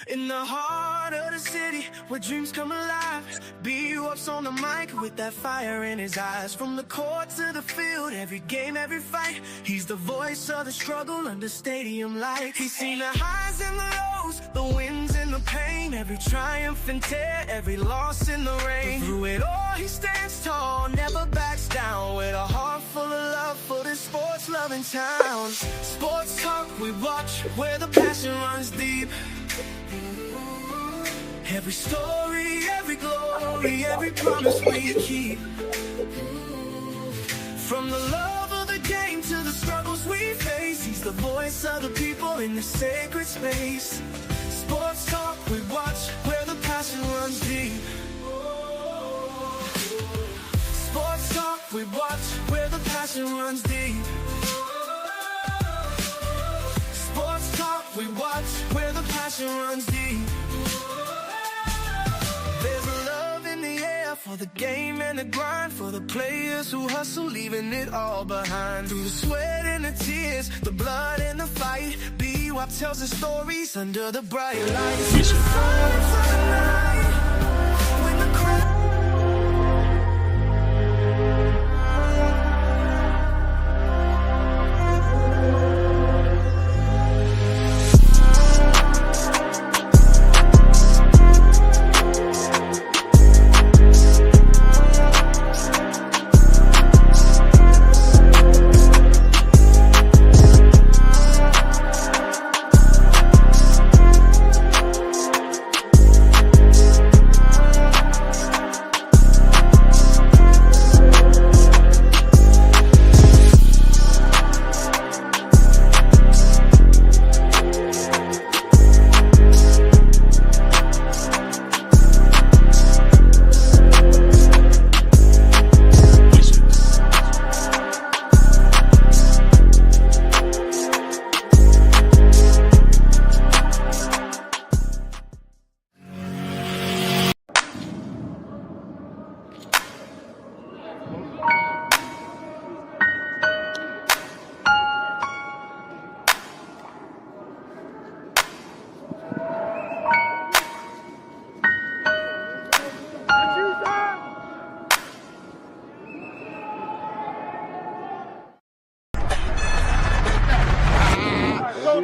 In the heart of the city, where dreams come alive, BWatts on the mic with that fire in his eyes. From the court to the field, every game, every fight, he's the voice of the struggle under stadium lights. He's seen the highs and the lows, the wins and the pain, every triumph and tear, every loss in the rain. Through it all, he stands tall, never backs down, with a heart full of love for this sports-loving town. Sports talk we watch, where the passion runs deep. Every story, every glory, every promise we keep. From the love of the game to the struggles we face, he's the voice of the people in the sacred space. Sports talk we watch, where the passion runs deep. Sports talk we watch, where the passion runs deep. Sports talk we watch, where the passion runs deep. There's a love in the air for the game and the grind, for the players who hustle, leaving it all behind. Through the sweat and the tears, the blood and the fight, BWatts tells the stories under the bright lights. It's for the night, when the crowd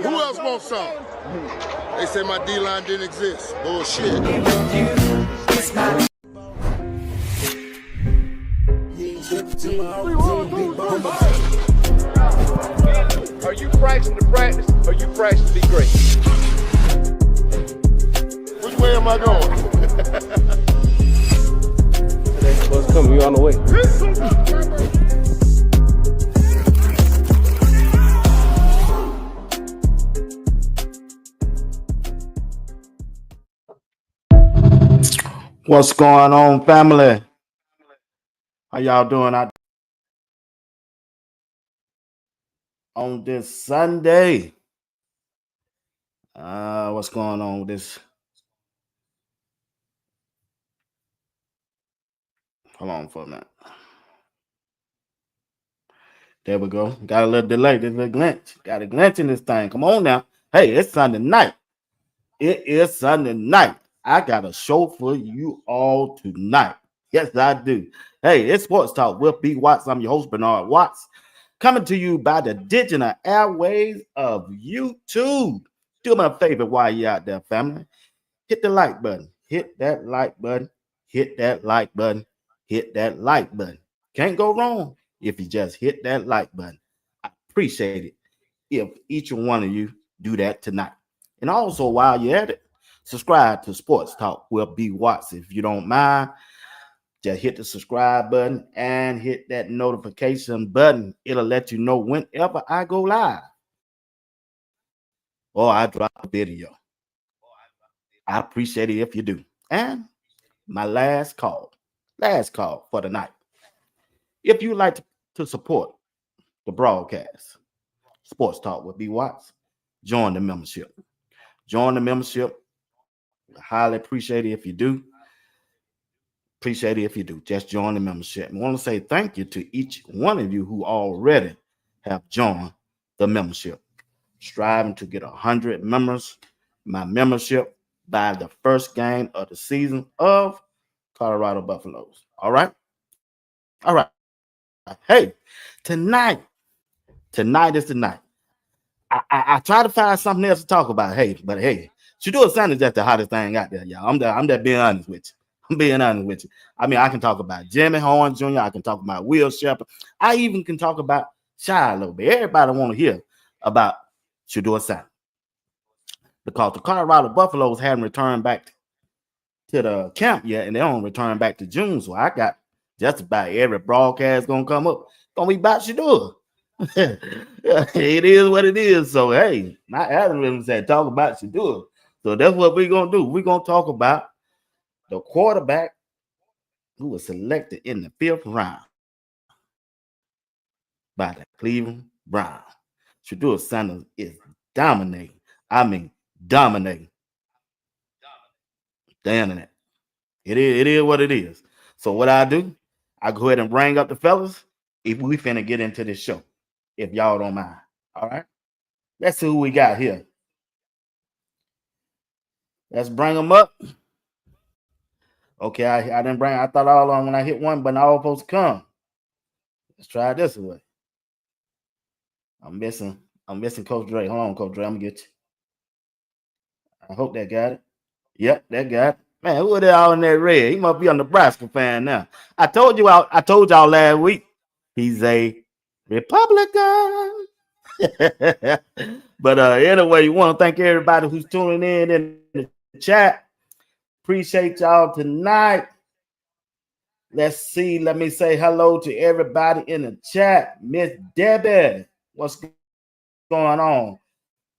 Who else wants some? They say my D-line didn't exist. Bullshit. Are you practicing to practice, or you practicing to be great? Which way am I going? Today's supposed to come, you on the way. What's going on, family? How y'all doing out on this Sunday? What's going on with this? Hold on for a minute. There we go. Got a little delay. There's a little glitch. Got a glitch in this thing. Come on now. Hey, it's Sunday night. It is Sunday night. I got a show for you all tonight. Yes, I do. Hey, it's Sports Talk with BWatts. I'm your host, Bernard Watts, coming to you by the digital airways of YouTube. Do me a favor while you're out there, family. Hit the like button. Hit that like button. Hit that like button. Hit that like button. Can't go wrong if you just hit that like button. I appreciate it if each one of you do that tonight. And also, while you're at it, subscribe to Sports Talk with BWatts if you don't mind. Just hit the subscribe button and hit that notification button. It'll let you know whenever I go live or I drop a video. I appreciate it if you do. And my last call for the night. If you'd like to support the broadcast, Sports Talk with BWatts, join the membership. Join the membership. I highly appreciate it if you do. Appreciate it if you do. Just join the membership. I want to say thank you to each one of you who already have joined the membership. Striving to get 100 members. My membership by the first game of the season of Colorado Buffaloes. All right. All right. Hey, tonight, tonight is the night. I try to find something else to talk about. Hey, Shedeur Sanders that's the hottest thing out there, y'all. I'm just being honest with you. I'm being honest with you. I mean, I can talk about Jimmy Horn Jr. I can talk about Will Shepherd. I even can talk about Shy a little bit. Everybody want to hear about Shedeur Sanders because the Colorado Buffaloes haven't returned back to the camp yet, and they don't return back to June. So I got just about every broadcast gonna come up. Gonna be about Shedeur. It is what it is. So hey, my algorithm said talk about Shedeur. So that's what we're gonna do. We're gonna talk about the quarterback who was selected in the 5th round by the Cleveland Browns. Shedeur Sanders is dominating. I mean, dominating the internet. It is what it is. So what I do, I go ahead and bring up the fellas if we finna get into this show. If y'all don't mind. All right. Let's see who we got here. Let's bring them up. Okay, I didn't bring. I thought all on when I hit one, but all supposed to come. Let's try it this way. I'm missing Coach Dre. Hold on, Coach Dre. I'm gonna get you. I hope that got it. Yep, that got it. Man, who are they all in that red? He must be a Nebraska fan now. I told y'all last week. He's a Republican. But anyway, you want to thank everybody who's tuning in the chat. Appreciate y'all tonight. Let's see. Let me say hello to everybody in the chat. Miss Debbie, what's going on?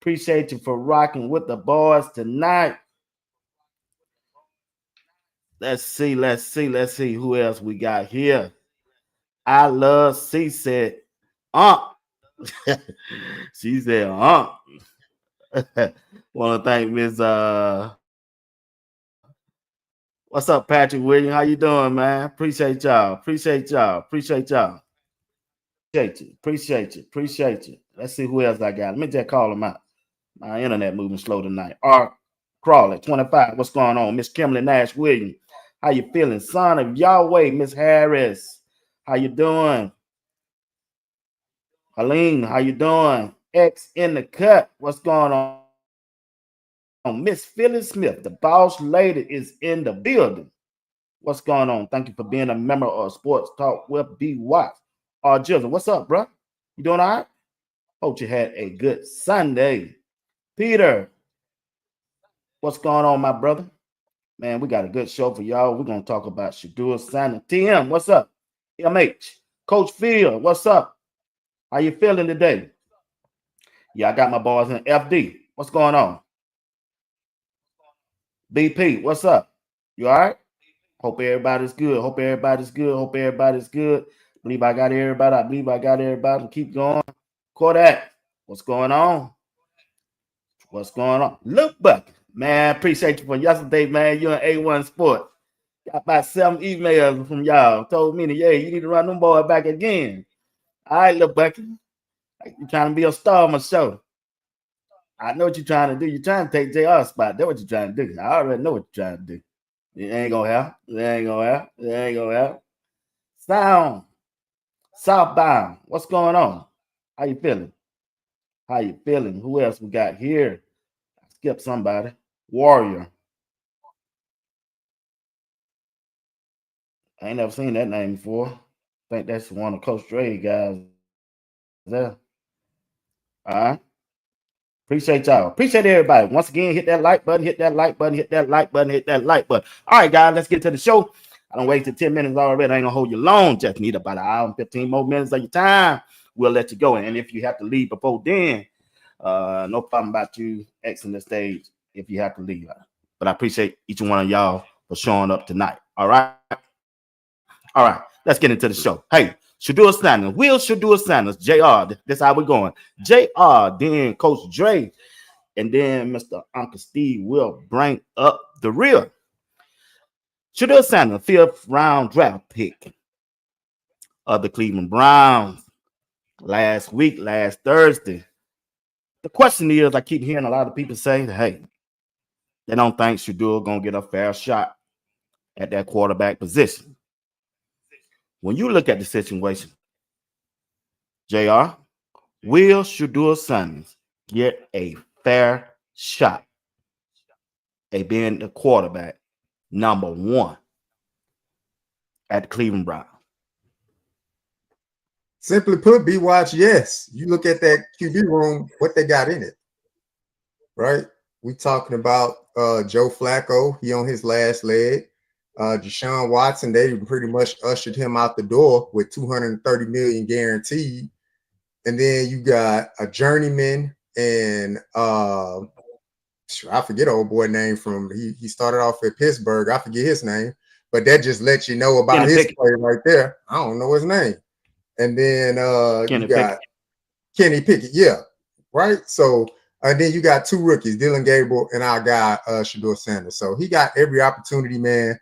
Appreciate you for rocking with the boys tonight. Let's see who else we got here. I love C said, she said, want to thank Miss what's up, Patrick William? How you doing, man? Appreciate y'all. Appreciate you. Let's see who else I got. Let me just call them out. My internet moving slow tonight. Art Crawley, 25. What's going on? Miss Kimberly Nash Williams. How you feeling? Son of Yahweh, Miss Harris. How you doing? Helene, how you doing? X in the cut. What's going on? Miss Phyllis Smith, the boss lady, is in the building. What's going on? Thank you for being a member of Sports Talk with BWatts. Jizzle, what's up, bro? You doing all right? Hope you had a good Sunday. Peter, what's going on, my brother? Man, we got a good show for y'all. We're going to talk about Shedeur Sanders. TM, what's up? MH, Coach Phil, what's up? How you feeling today? Yeah, I got my boys in FD. What's going on? BP, what's up? You all right? Hope everybody's good. Believe I got everybody. Keep going. Kodak, what's going on? Look, Buck, man, appreciate you for yesterday, man. You're an A1 Sport. Got about 7 emails from y'all. Told me, yeah, you need to run them boys back again. All right, look, Bucky. You trying to be a star on my show. I know what you're trying to do. You're trying to take JR's spot. That's what you're trying to do. I already know what you're trying to do. It ain't gonna happen. Southbound. What's going on? How you feeling? Who else we got here? Skip somebody. Warrior. I ain't never seen that name before. I think that's one of Coach Dre guys there. All right. Appreciate y'all. Appreciate everybody. Once again, hit that like button. All right, guys, let's get to the show. I don't wasted 10 minutes already. I ain't gonna hold you long. Just need about an hour and 15 more minutes of your time. We'll let you go. And if you have to leave before then, no problem about you exiting the stage if you have to leave. But I appreciate each one of y'all for showing up tonight. All right. Let's get into the show. Hey, Shedeur Sanders, Shedeur Sanders, JR. That's how we're going. JR, then Coach Dre, and then Mr. Uncle Steve will bring up the rear. Shedeur Sanders, 5th round draft pick of the Cleveland Browns last Thursday. The question is, I keep hearing a lot of people say, hey, They don't think Shedeur gonna get a fair shot at that quarterback position. When you look at the situation, JR, will Shedeur Sanders get a fair shot at being the quarterback number one at the Cleveland Browns? Simply put, BWatts, yes. You look at that QB room, what they got in it, right? We talking about Joe Flacco. He on his last leg. Deshaun Watson, they pretty much ushered him out the door with $230 million guaranteed. And then you got a journeyman and I forget old boy name from he started off at Pittsburgh. I forget his name, but that just lets you know about his play right there. I don't know his name. And then you got Kenny Pickett, yeah, right. So then you got two rookies, Dylan Gabriel and our guy Shedeur Sanders. So he got every opportunity, man.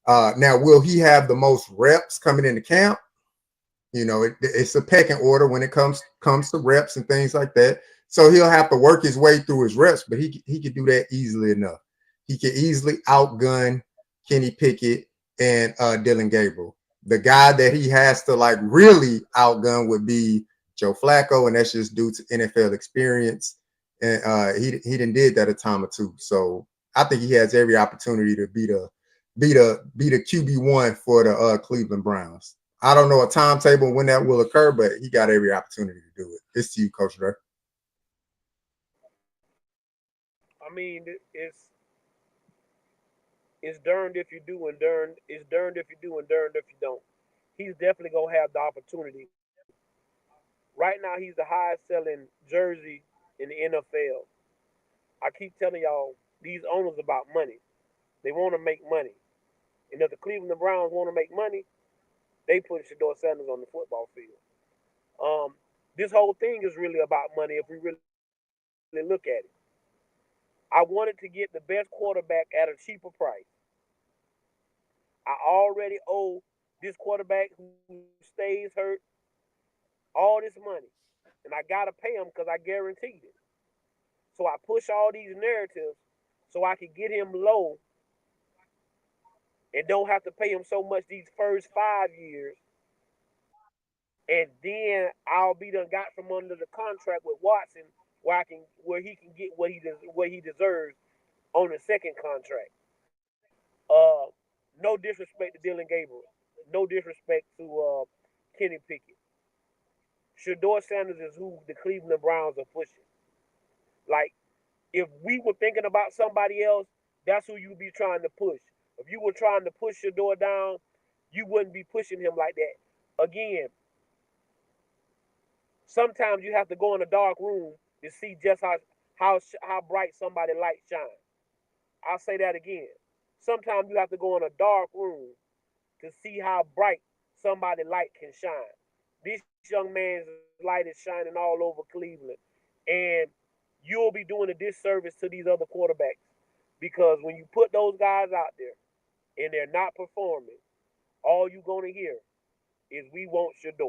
Now, will he have the most reps coming into camp? You know, it's a pecking order when it comes to reps and things like that. So he'll have to work his way through his reps, but he could do that easily enough. He could easily outgun Kenny Pickett and Dylan Gabriel. The guy that he has to like really outgun would be Joe Flacco, and that's just due to NFL experience. And he done did that a time or two. So I think he has every opportunity to be the QB1 for the Cleveland Browns. I don't know a timetable when that will occur, but he got every opportunity to do it. It's to you, Coach Dre. I mean, it's darned if you do and darned if you do and darned if you don't. He's definitely gonna have the opportunity. Right now, he's the highest selling jersey in the NFL. I keep telling y'all, these owners about money. They want to make money, and if the Cleveland Browns want to make money, they put Shedeur Sanders on the football field. This whole thing is really about money if we really look at it. I wanted to get the best quarterback at a cheaper price. I already owe this quarterback who stays hurt all this money, and I got to pay him because I guaranteed it. So I push all these narratives so I can get him low and don't have to pay him so much these first 5 years. And then I'll be done got from under the contract with Watson where he can get what he deserves on the second contract. No disrespect to Dylan Gabriel. No disrespect to Kenny Pickett. Shedeur Sanders is who the Cleveland Browns are pushing. Like, if we were thinking about somebody else, that's who you'd be trying to push. If you were trying to push Shedeur down, you wouldn't be pushing him like that. Again, sometimes you have to go in a dark room to see just how bright somebody's light shines. I'll say that again. Sometimes you have to go in a dark room to see how bright somebody's light can shine. This young man's light is shining all over Cleveland, and you'll be doing a disservice to these other quarterbacks because when you put those guys out there and they're not performing, all you're going to hear is we want Shedeur.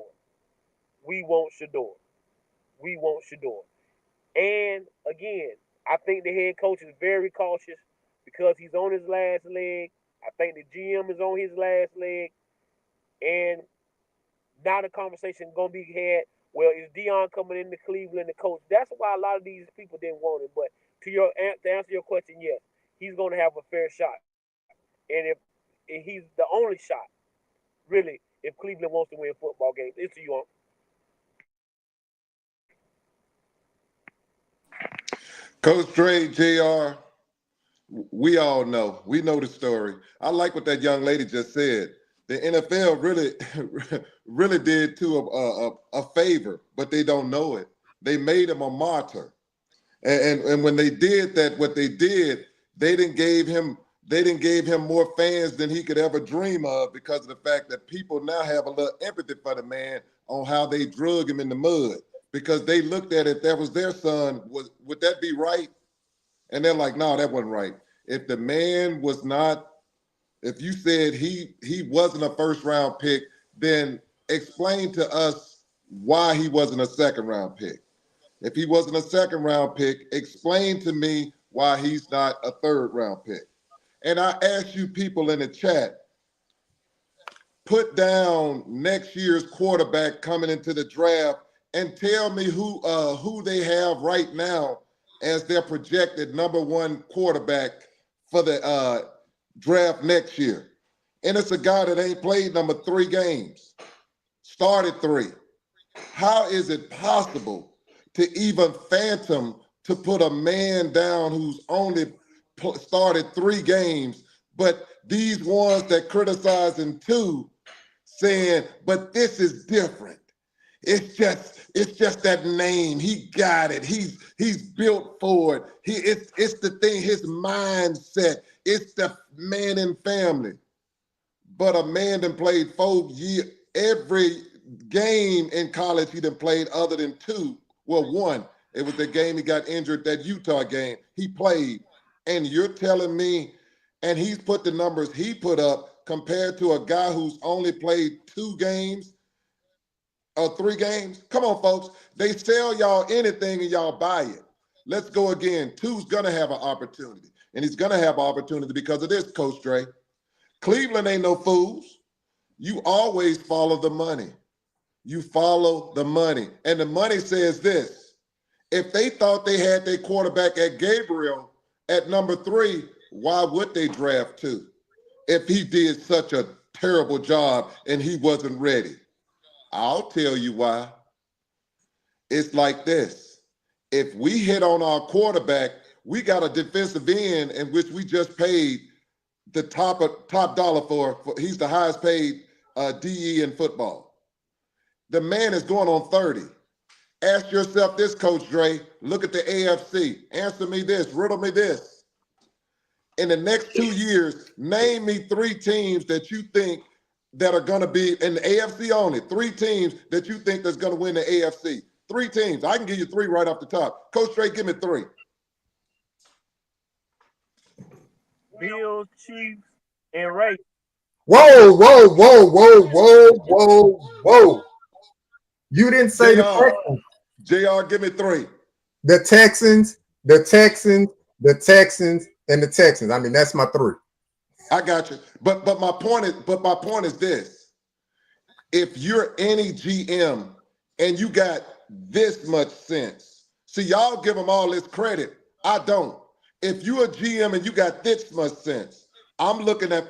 We want Shedeur. We want Shedeur. And again, I think the head coach is very cautious because he's on his last leg. I think the GM is on his last leg. And now the conversation going to be had, well, is Dion coming into Cleveland, the coach? That's why a lot of these people didn't want him. But to answer your question, yes, he's going to have a fair shot. And if he's the only shot, really, if Cleveland wants to win football games, it's to you. Coach Dre, JR, we all know. We know the story. I like what that young lady just said. The NFL really did to a favor, but they don't know it. They made him a martyr. And when they did that, what they did, they didn't gave him more fans than he could ever dream of because of the fact that people now have a little empathy for the man on how they drug him in the mud. Because they looked at it, that was their son, would that be right? And they're like, no, that wasn't right. If the man was not, if you said he wasn't a first round pick, then explain to us why he wasn't a second round pick. If he wasn't a second round pick, explain to me why he's not a third-round pick. And I ask you people in the chat, put down next year's quarterback coming into the draft and tell me who they have right now as their projected #1 quarterback for the draft next year. And it's a guy that ain't played 3 games, started 3. How is it possible to even phantom to put a man down who's only started 3 games, but these ones that criticize him 2 saying, but this is different. It's just that name. He got it. He's built for it. It's the thing, his mindset. It's the man and family. But a man that played 4 years, every game in college he done played other than 2. Well, 1. It was the game he got injured, that Utah game. He played. And you're telling me, and he's put the numbers he put up compared to a guy who's only played 2 games or 3 games? Come on, folks. They sell y'all anything and y'all buy it. Let's go again. 2's going to have an opportunity. And he's going to have an opportunity because of this, Coach Dre. Cleveland ain't no fools. You always follow the money. You follow the money. And the money says this. If they thought they had their quarterback at Gabriel at #3, why would they draft 2? If he did such a terrible job and he wasn't ready. I'll tell you why. It's like this. If we hit on our quarterback, we got a defensive end in which we just paid the top dollar for. He's the highest paid DE in football. The man is going on 30. Ask yourself this, Coach Dre. Look at the AFC. Answer me this. Riddle me this. In the next 2 years, name me 3 teams that you think that are going to be in the AFC only. 3 teams that you think that's going to win the AFC. 3 teams. I can give you 3 right off the top. Coach Dre, give me 3. Bills, Chiefs, and Ravens. Whoa, whoa, whoa, whoa, whoa, whoa, whoa. You didn't say the Texans. JR, give me 3. The Texans, the Texans, the Texans, and the Texans. I mean, that's my 3. I got you. But my point is this. If you're any GM and you got this much sense, see, y'all give them all this credit. I don't. If you're a GM and you got this much sense, I'm looking at,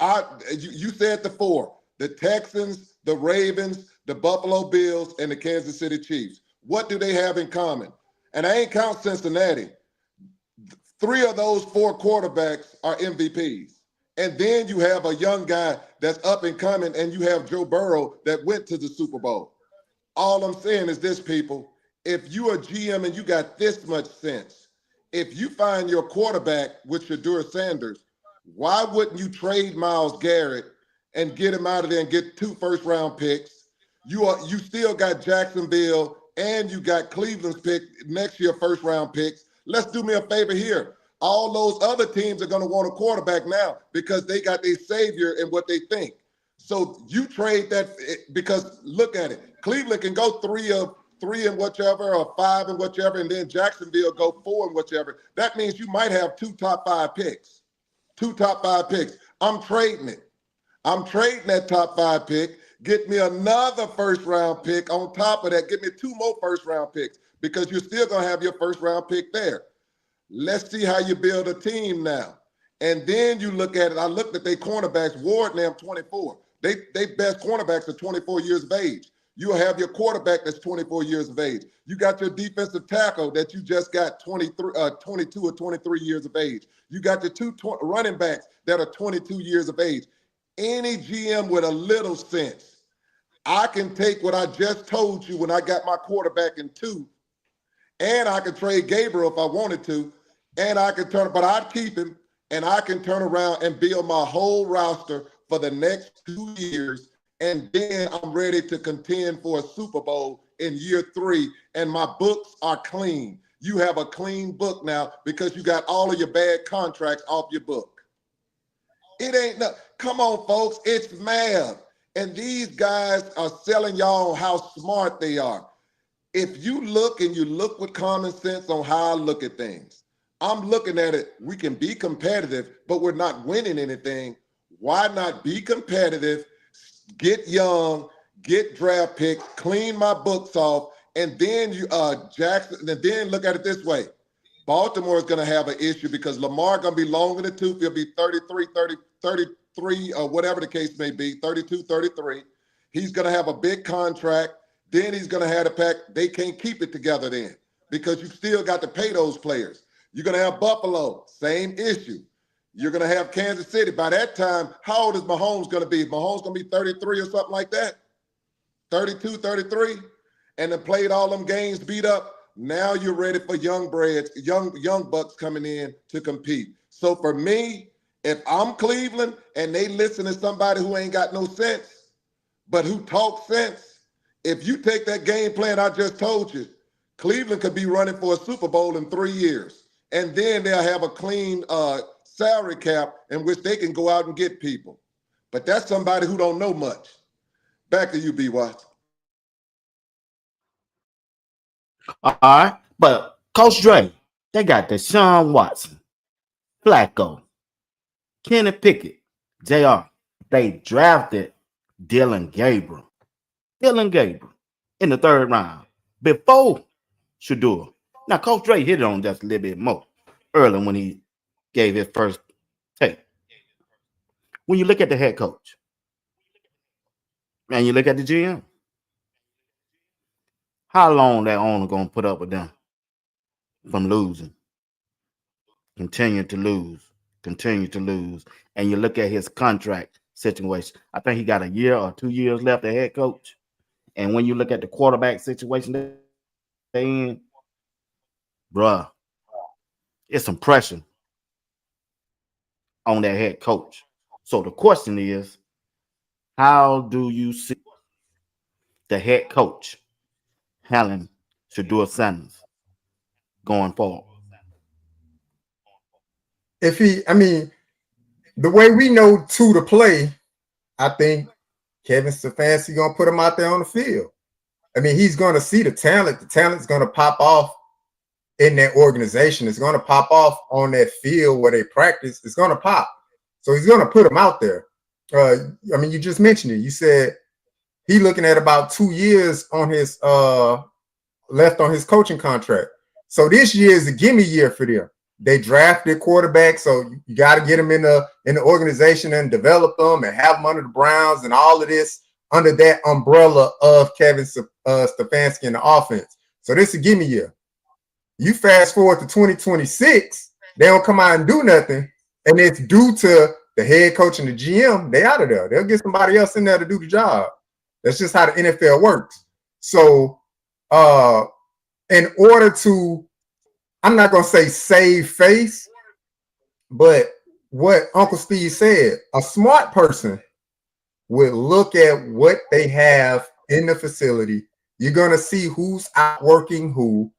you said the 4, the Texans, the Ravens, the Buffalo Bills, and the Kansas City Chiefs. What do they have in common? And I ain't count Cincinnati. 3 of those 4 quarterbacks are MVPs. And then you have a young guy that's up and coming, and you have Joe Burrow that went to the Super Bowl. All I'm saying is this, people. If you are GM and you got this much sense, if you find your quarterback with Shedeur Sanders, why wouldn't you trade Myles Garrett and get him out of there and get 2 first-round picks? You still got Jacksonville and you got Cleveland's pick next year, first-round picks. Let's do me a favor here. All those other teams are going to want a quarterback now because they got their savior in what they think. So you trade that because look at it. Cleveland can go 3 in whichever or 5 in whichever, and then Jacksonville go 4 in whichever. That means you might have 2 top 5 picks. 2 top 5 picks. I'm trading it. I'm trading that top 5 pick. Get me another first-round pick on top of that. Get me 2 more first-round picks because you're still going to have your first-round pick there. Let's see how you build a team now. And then you look at it. I looked at their cornerbacks. Ward and them 24. They best cornerbacks are 24 years of age. You'll have your quarterback that's 24 years of age. You got your defensive tackle that you just got 22 or 23 years of age. You got your 2 running backs that are 22 years of age. Any GM with a little sense, I can take what I just told you when I got my quarterback in 2, and I could trade Gabriel if I wanted to, and I could but I'd keep him, and I can turn around and build my whole roster for the next 2 years, and then I'm ready to contend for a Super Bowl in year 3, and my books are clean. You have a clean book now because you got all of your bad contracts off your book. It ain't no, come on, folks, it's math. And these guys are selling y'all on how smart they are. If you look and you look with common sense on how I look at things, I'm looking at it, we can be competitive, but we're not winning anything. Why not be competitive, get young, get draft picks, clean my books off, and then Jackson, and then look at it this way. Baltimore is going to have an issue because Lamar going to be long in the tooth. He'll be 33, or whatever the case may be, 32, 33. He's going to have a big contract. Then he's going to have a pack. They can't keep it together then because you still got to pay those players. You're going to have Buffalo, same issue. You're going to have Kansas City. By that time, how old is Mahomes going to be? Mahomes going to be 33 or something like that? 32, 33? And then played all them games, beat up. Now you're ready for young bucks coming in to compete. So for me, if I'm Cleveland and they listen to somebody who ain't got no sense, but who talks sense, if you take that game plan I just told you, Cleveland could be running for a Super Bowl in 3 years. And then they'll have a clean salary cap in which they can go out and get people. But that's somebody who don't know much. Back to you, BWatts. All right. But Coach Dre, they got Deshaun Watson, Flacco, Kenny Pickett, JR. They drafted Dylan Gabriel in the 3rd round before Shedeur. Now, Coach Dre hit it on just a little bit more early when he gave his first take. When you look at the head coach and you look at the GM, how long that owner going to put up with them from losing? Continue to lose. And you look at his contract situation. I think he got a year or 2 years left as head coach. And when you look at the quarterback situation they in, bruh, it's some pressure on that head coach. So the question is, how do you see the head coach handling Shedeur Sanders going forward? The way we know two to play, I think Kevin Stefanski gonna put him out there on the field. I mean, he's gonna see the talent. The talent's gonna pop off in that organization. It's gonna pop off on that field where they practice. It's gonna pop. So he's gonna put him out there. You just mentioned it. You said he looking at about 2 years on his left on his coaching contract. So this year is a gimme year for them. They drafted quarterback, so you got to get them in the organization and develop them and have them under the Browns and all of this under that umbrella of Kevin Stefanski and the offense. So this is a gimme year. You fast forward to 2026, they don't come out and do nothing, and it's due to the head coach and the GM. They out of there. They'll get somebody else in there to do the job. That's just how the NFL works. So in order to, I'm not going to say save face, but what Uncle Steve said, a smart person would look at what they have in the facility. You're going to see who's outworking who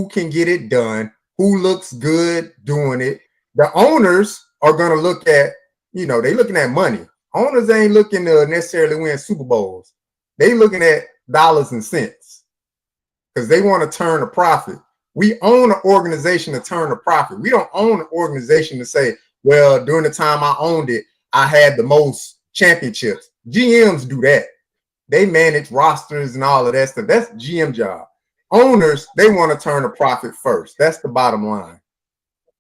can get it done, who looks good doing it. The owners are going to look at, they looking at money. Owners ain't looking to necessarily win Super Bowls. They looking at dollars and cents because they want to turn a profit. We own an organization to turn a profit. We don't own an organization to say, well, during the time I owned it, I had the most championships. GMs do that. They manage rosters and all of that stuff. That's GM job. Owners, they want to turn a profit first. That's the bottom line.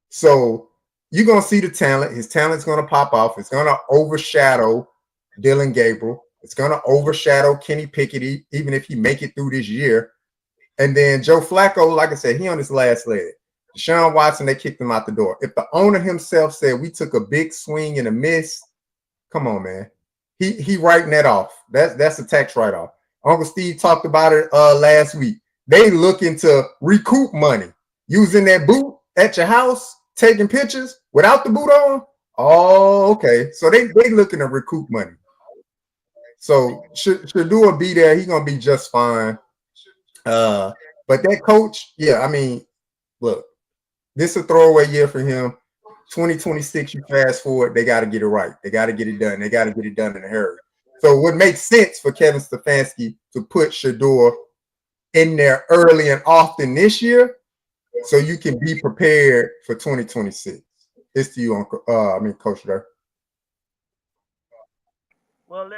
So you're going to see the talent. His talent's going to pop off. It's going to overshadow Dylan Gabriel. It's going to overshadow Kenny Pickett, even if he make it through this year. And then Joe Flacco, like I said, he on his last leg. Deshaun Watson, they kicked him out the door. If the owner himself said we took a big swing and a miss, come on, man. He writing that off. That's a tax write-off. Uncle Steve talked about it last week. They looking to recoup money. Using that boot at your house, taking pictures without the boot on. Oh, okay. So they looking to recoup money. So Shedeur will be there. He's gonna be just fine. But that coach, look, this is a throwaway year for him. 2026, you fast forward, they got to get it right. They got to get it done. They got to get it done in a hurry. So what makes sense for Kevin Stefanski to put Shedeur in there early and often this year so you can be prepared for 2026. It's to you, Uncle. Coach Dre. Well,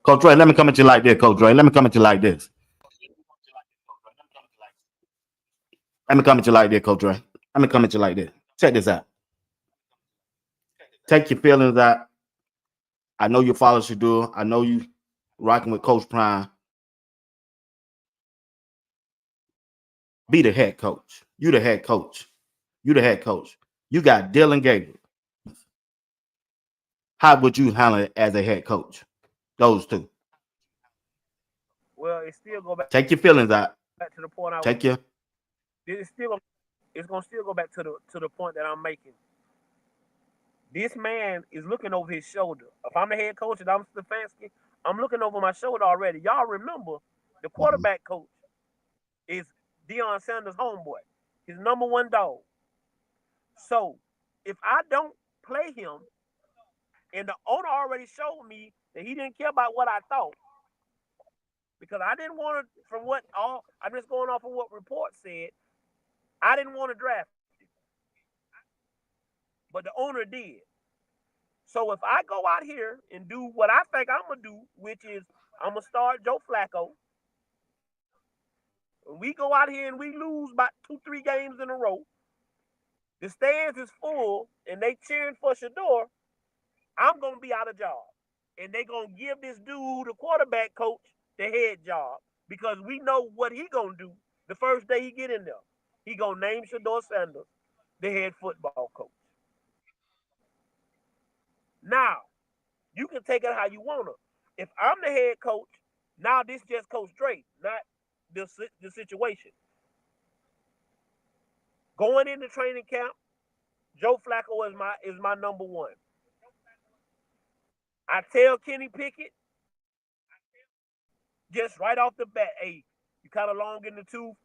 Coach Dre, let me come at you like this, Coach Dre. Let me come at you like this. Let me come at you like this, Coach Dre. Let me come at you like this. Check this out. Take your feelings out. I know you follow Shedeur. I know you rocking with Coach Prime. Be the head coach. You the head coach. You the head coach. You got Dylan Gabriel. How would you handle it as a head coach? Those two. Well, it still go back. Take your feelings out. Back to the point I. Take your. It's gonna still go back to the point that I'm making. This man is looking over his shoulder. If I'm the head coach and I'm Stefanski, I'm looking over my shoulder already. Y'all remember the quarterback coach is Shedeur Sanders' homeboy, his number one dog. So if I don't play him, and the owner already showed me that he didn't care about what I thought, because I didn't want to, I'm just going off of what reports said, I didn't want to draft him. But the owner did. So if I go out here and do what I think I'm going to do, which is I'm going to start Joe Flacco, and we go out here and we lose about 2-3 games in a row, the stands is full, and they cheering for Shedeur, I'm going to be out of job. And they're going to give this dude, the quarterback coach, the head job, because we know what he going to do the first day he get in there. He going to name Shedeur Sanders the head football coach. Now, you can take it how you want to. If I'm the head coach, now this just Coach Dre, not the situation. Going into training camp, Joe Flacco is my number one. I tell Kenny Pickett, just right off the bat, hey, you kind of long in the tooth.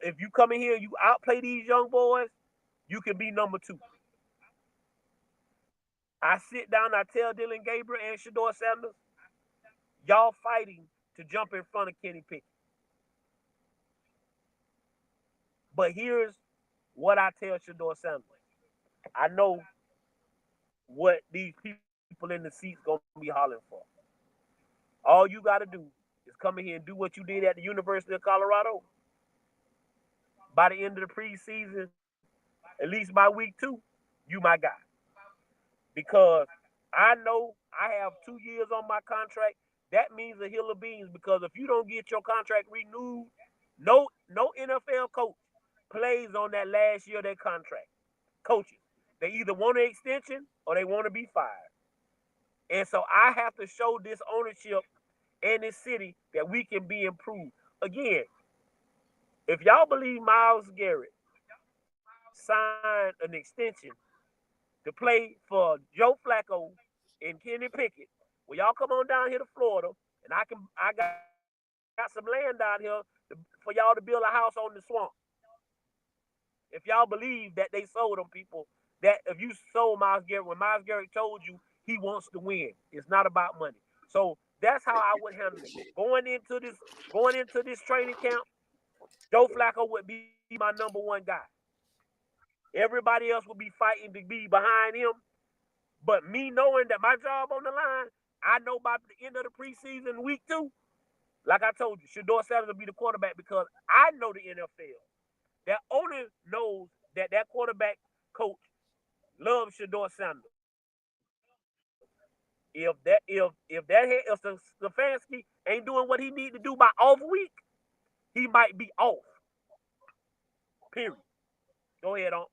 If you come in here, you outplay these young boys, you can be number 2. I sit down, I tell Dylan Gabriel and Shedeur Sanders, y'all fighting to jump in front of Kenny Pickett. But here's what I tell Shedeur Sanders. I know what these people in the seats going to be hollering for. All you got to do is come in here and do what you did at the University of Colorado. By the end of the preseason, at least by week 2, you my guy. Because I know I have 2 years on my contract. That means a hill of beans, because if you don't get your contract renewed, no NFL coach plays on that last year of their contract. Coaches, they either want an extension or they want to be fired. And so I have to show this ownership and this city that we can be improved. Again, if y'all believe Myles Garrett signed an extension to play for Joe Flacco and Kenny Pickett, well, y'all come on down here to Florida, and I got some land down here for y'all to build a house on the swamp. If y'all believe that they sold them people, that if you sold Myles Garrett, when Myles Garrett told you he wants to win, it's not about money. So that's how I would handle it. Going into this training camp, Joe Flacco would be my number one guy. Everybody else would be fighting to be behind him. But me knowing that my job on the line, I know by the end of the preseason, week 2, like I told you, Shedeur Sanders will be the quarterback, because I know the NFL. That owner knows that quarterback coach loves Shedeur Sanders. If Stefanski ain't doing what he need to do by off week, he might be off. Period. Go ahead, on.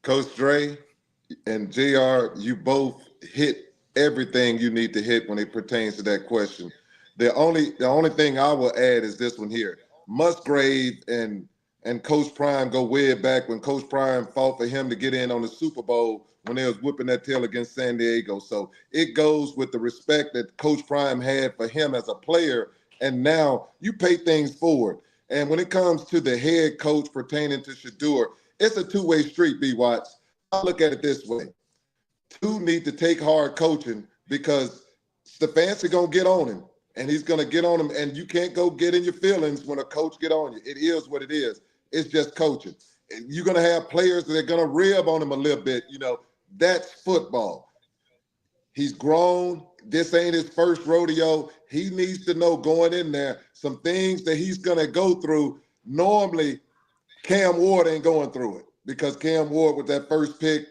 Coach Dre and JR, you both hit everything you need to hit when it pertains to that question. The only thing I will add is this one here. Musgrave and Coach Prime go way back when Coach Prime fought for him to get in on the Super Bowl when they was whipping that tail against San Diego. So it goes with the respect that Coach Prime had for him as a player, and now you pay things forward. And when it comes to the head coach pertaining to Shedeur, it's a two-way street, BWatts. I look at it this way. 2 need to take hard coaching, because Stefanski going to get on him. and he's going to get on him. And you can't go get in your feelings when a coach get on you. It is what it is. It's just coaching. You're going to have players that are going to rib on him a little bit. You know, that's football. He's grown. This ain't his first rodeo. He needs to know going in there some things that he's going to go through. Normally, Cam Ward ain't going through it because Cam Ward with that first pick,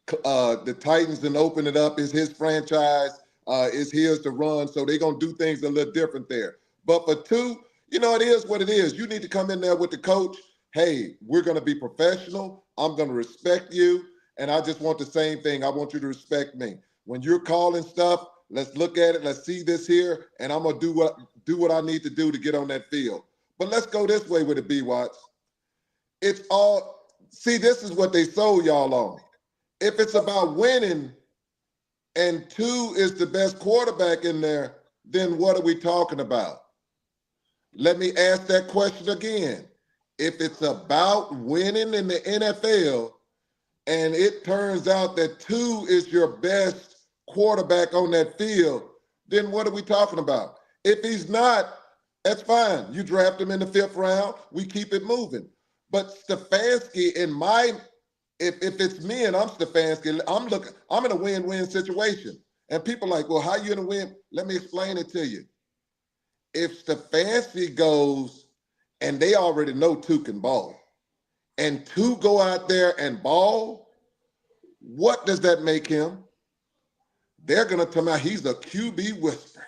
the Titans didn't open it up. It's his franchise. It's his to run. So they're going to do things a little different there. But for two, you know, it is what it is. You need to come in there with the coach. Hey, we're going to be professional. I'm going to respect you. And I just want the same thing. I want you to respect me. When you're calling stuff, let's look at it. Let's see this here. And I'm going to do what I need to do to get on that field. But let's go this way with the BWatts. It's all, see, this is what they sold y'all on. If it's about winning and two is the best quarterback in there, then what are we talking about? Let me ask that question again. If it's about winning in the NFL and it turns out that two is your best quarterback on that field, then what are we talking about? If he's not, that's fine. You draft him in the 5th round, we keep it moving. But Stefanski, if it's me and I'm Stefanski, I'm in a win-win situation. And people are like, well, how you in a win? Let me explain it to you. If Stefanski goes and they already know two can ball, and two go out there and ball, what does that make him? They're going to tell me he's a QB whisperer.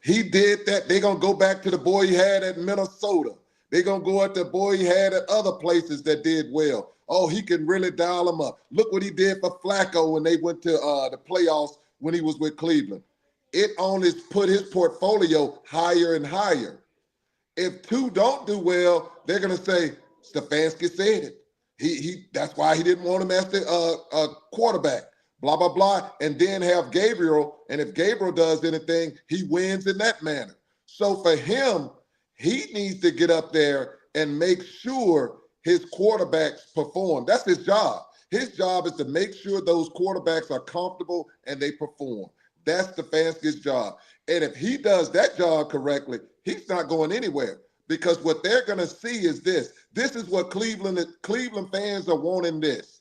He did that. They're going to go back to the boy he had at Minnesota. They're going to go at the boy he had at other places that did well. Oh, he can really dial them up. Look what he did for Flacco when they went to the playoffs when he was with Cleveland. It only put his portfolio higher and higher. If two don't do well, they're going to say, Stefanski said it. That's why he didn't want him as the quarterback, blah, blah, blah, and then have Gabriel. And if Gabriel does anything, he wins in that manner. So for him, he needs to get up there and make sure his quarterbacks perform. That's his job. His job is to make sure those quarterbacks are comfortable and they perform. That's Stefanski's job. And if he does that job correctly, he's not going anywhere because what they're going to see is this. This is what Cleveland fans are wanting this.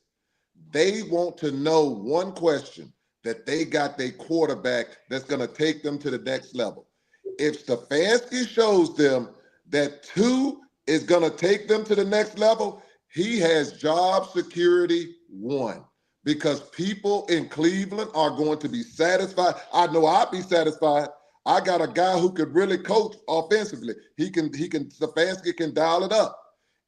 They want to know one question, that they got their quarterback that's going to take them to the next level. If Stefanski shows them that two is going to take them to the next level, he has job security one. Because people in Cleveland are going to be satisfied. I know I'd be satisfied. I got a guy who could really coach offensively. Stefanski can dial it up.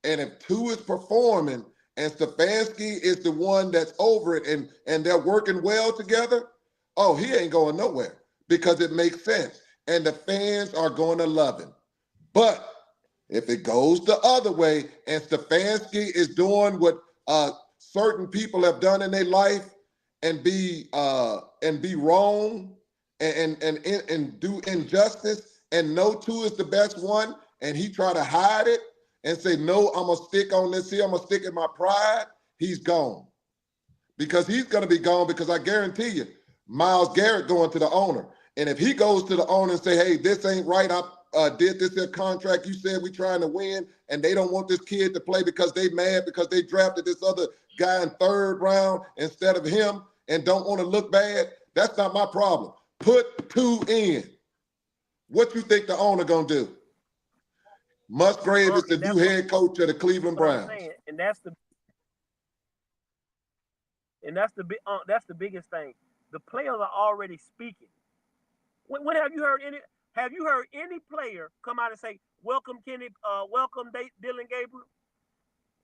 And if two is performing and Stefanski is the one that's over it and they're working well together, oh, he ain't going nowhere because it makes sense. And the fans are going to love him. But if it goes the other way and Stefanski is doing what certain people have done in their life and be wrong and do injustice and no two is the best one and he try to hide it and say, no, I'm going to stick on this here. I'm going to stick in my pride. He's gone because he's going to be gone because I guarantee you, Myles Garrett going to the owner. And if he goes to the owner and say, hey, this ain't right. I did this here contract. You said we trying to win and they don't want this kid to play because they mad because they drafted this other guy in 3rd round instead of him and don't want to look bad. That's not my problem. Put two in. What you think the owner going to do? Musgrave is the new head coach of the Cleveland Browns. And that's the biggest thing. The players are already speaking. When have you heard any player come out and say, welcome Kenny, welcome Dylan Gabriel?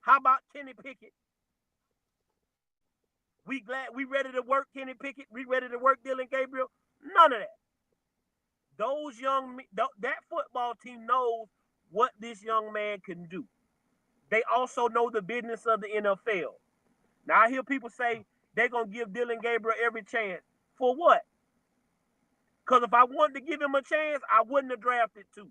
How about Kenny Pickett? We ready to work Kenny Pickett? We ready to work Dylan Gabriel? None of that. That football team knows what this young man can do. They also know the business of the NFL. Now I hear people say they're going to give Dylan Gabriel every chance. For what? Because if I wanted to give him a chance, I wouldn't have drafted two.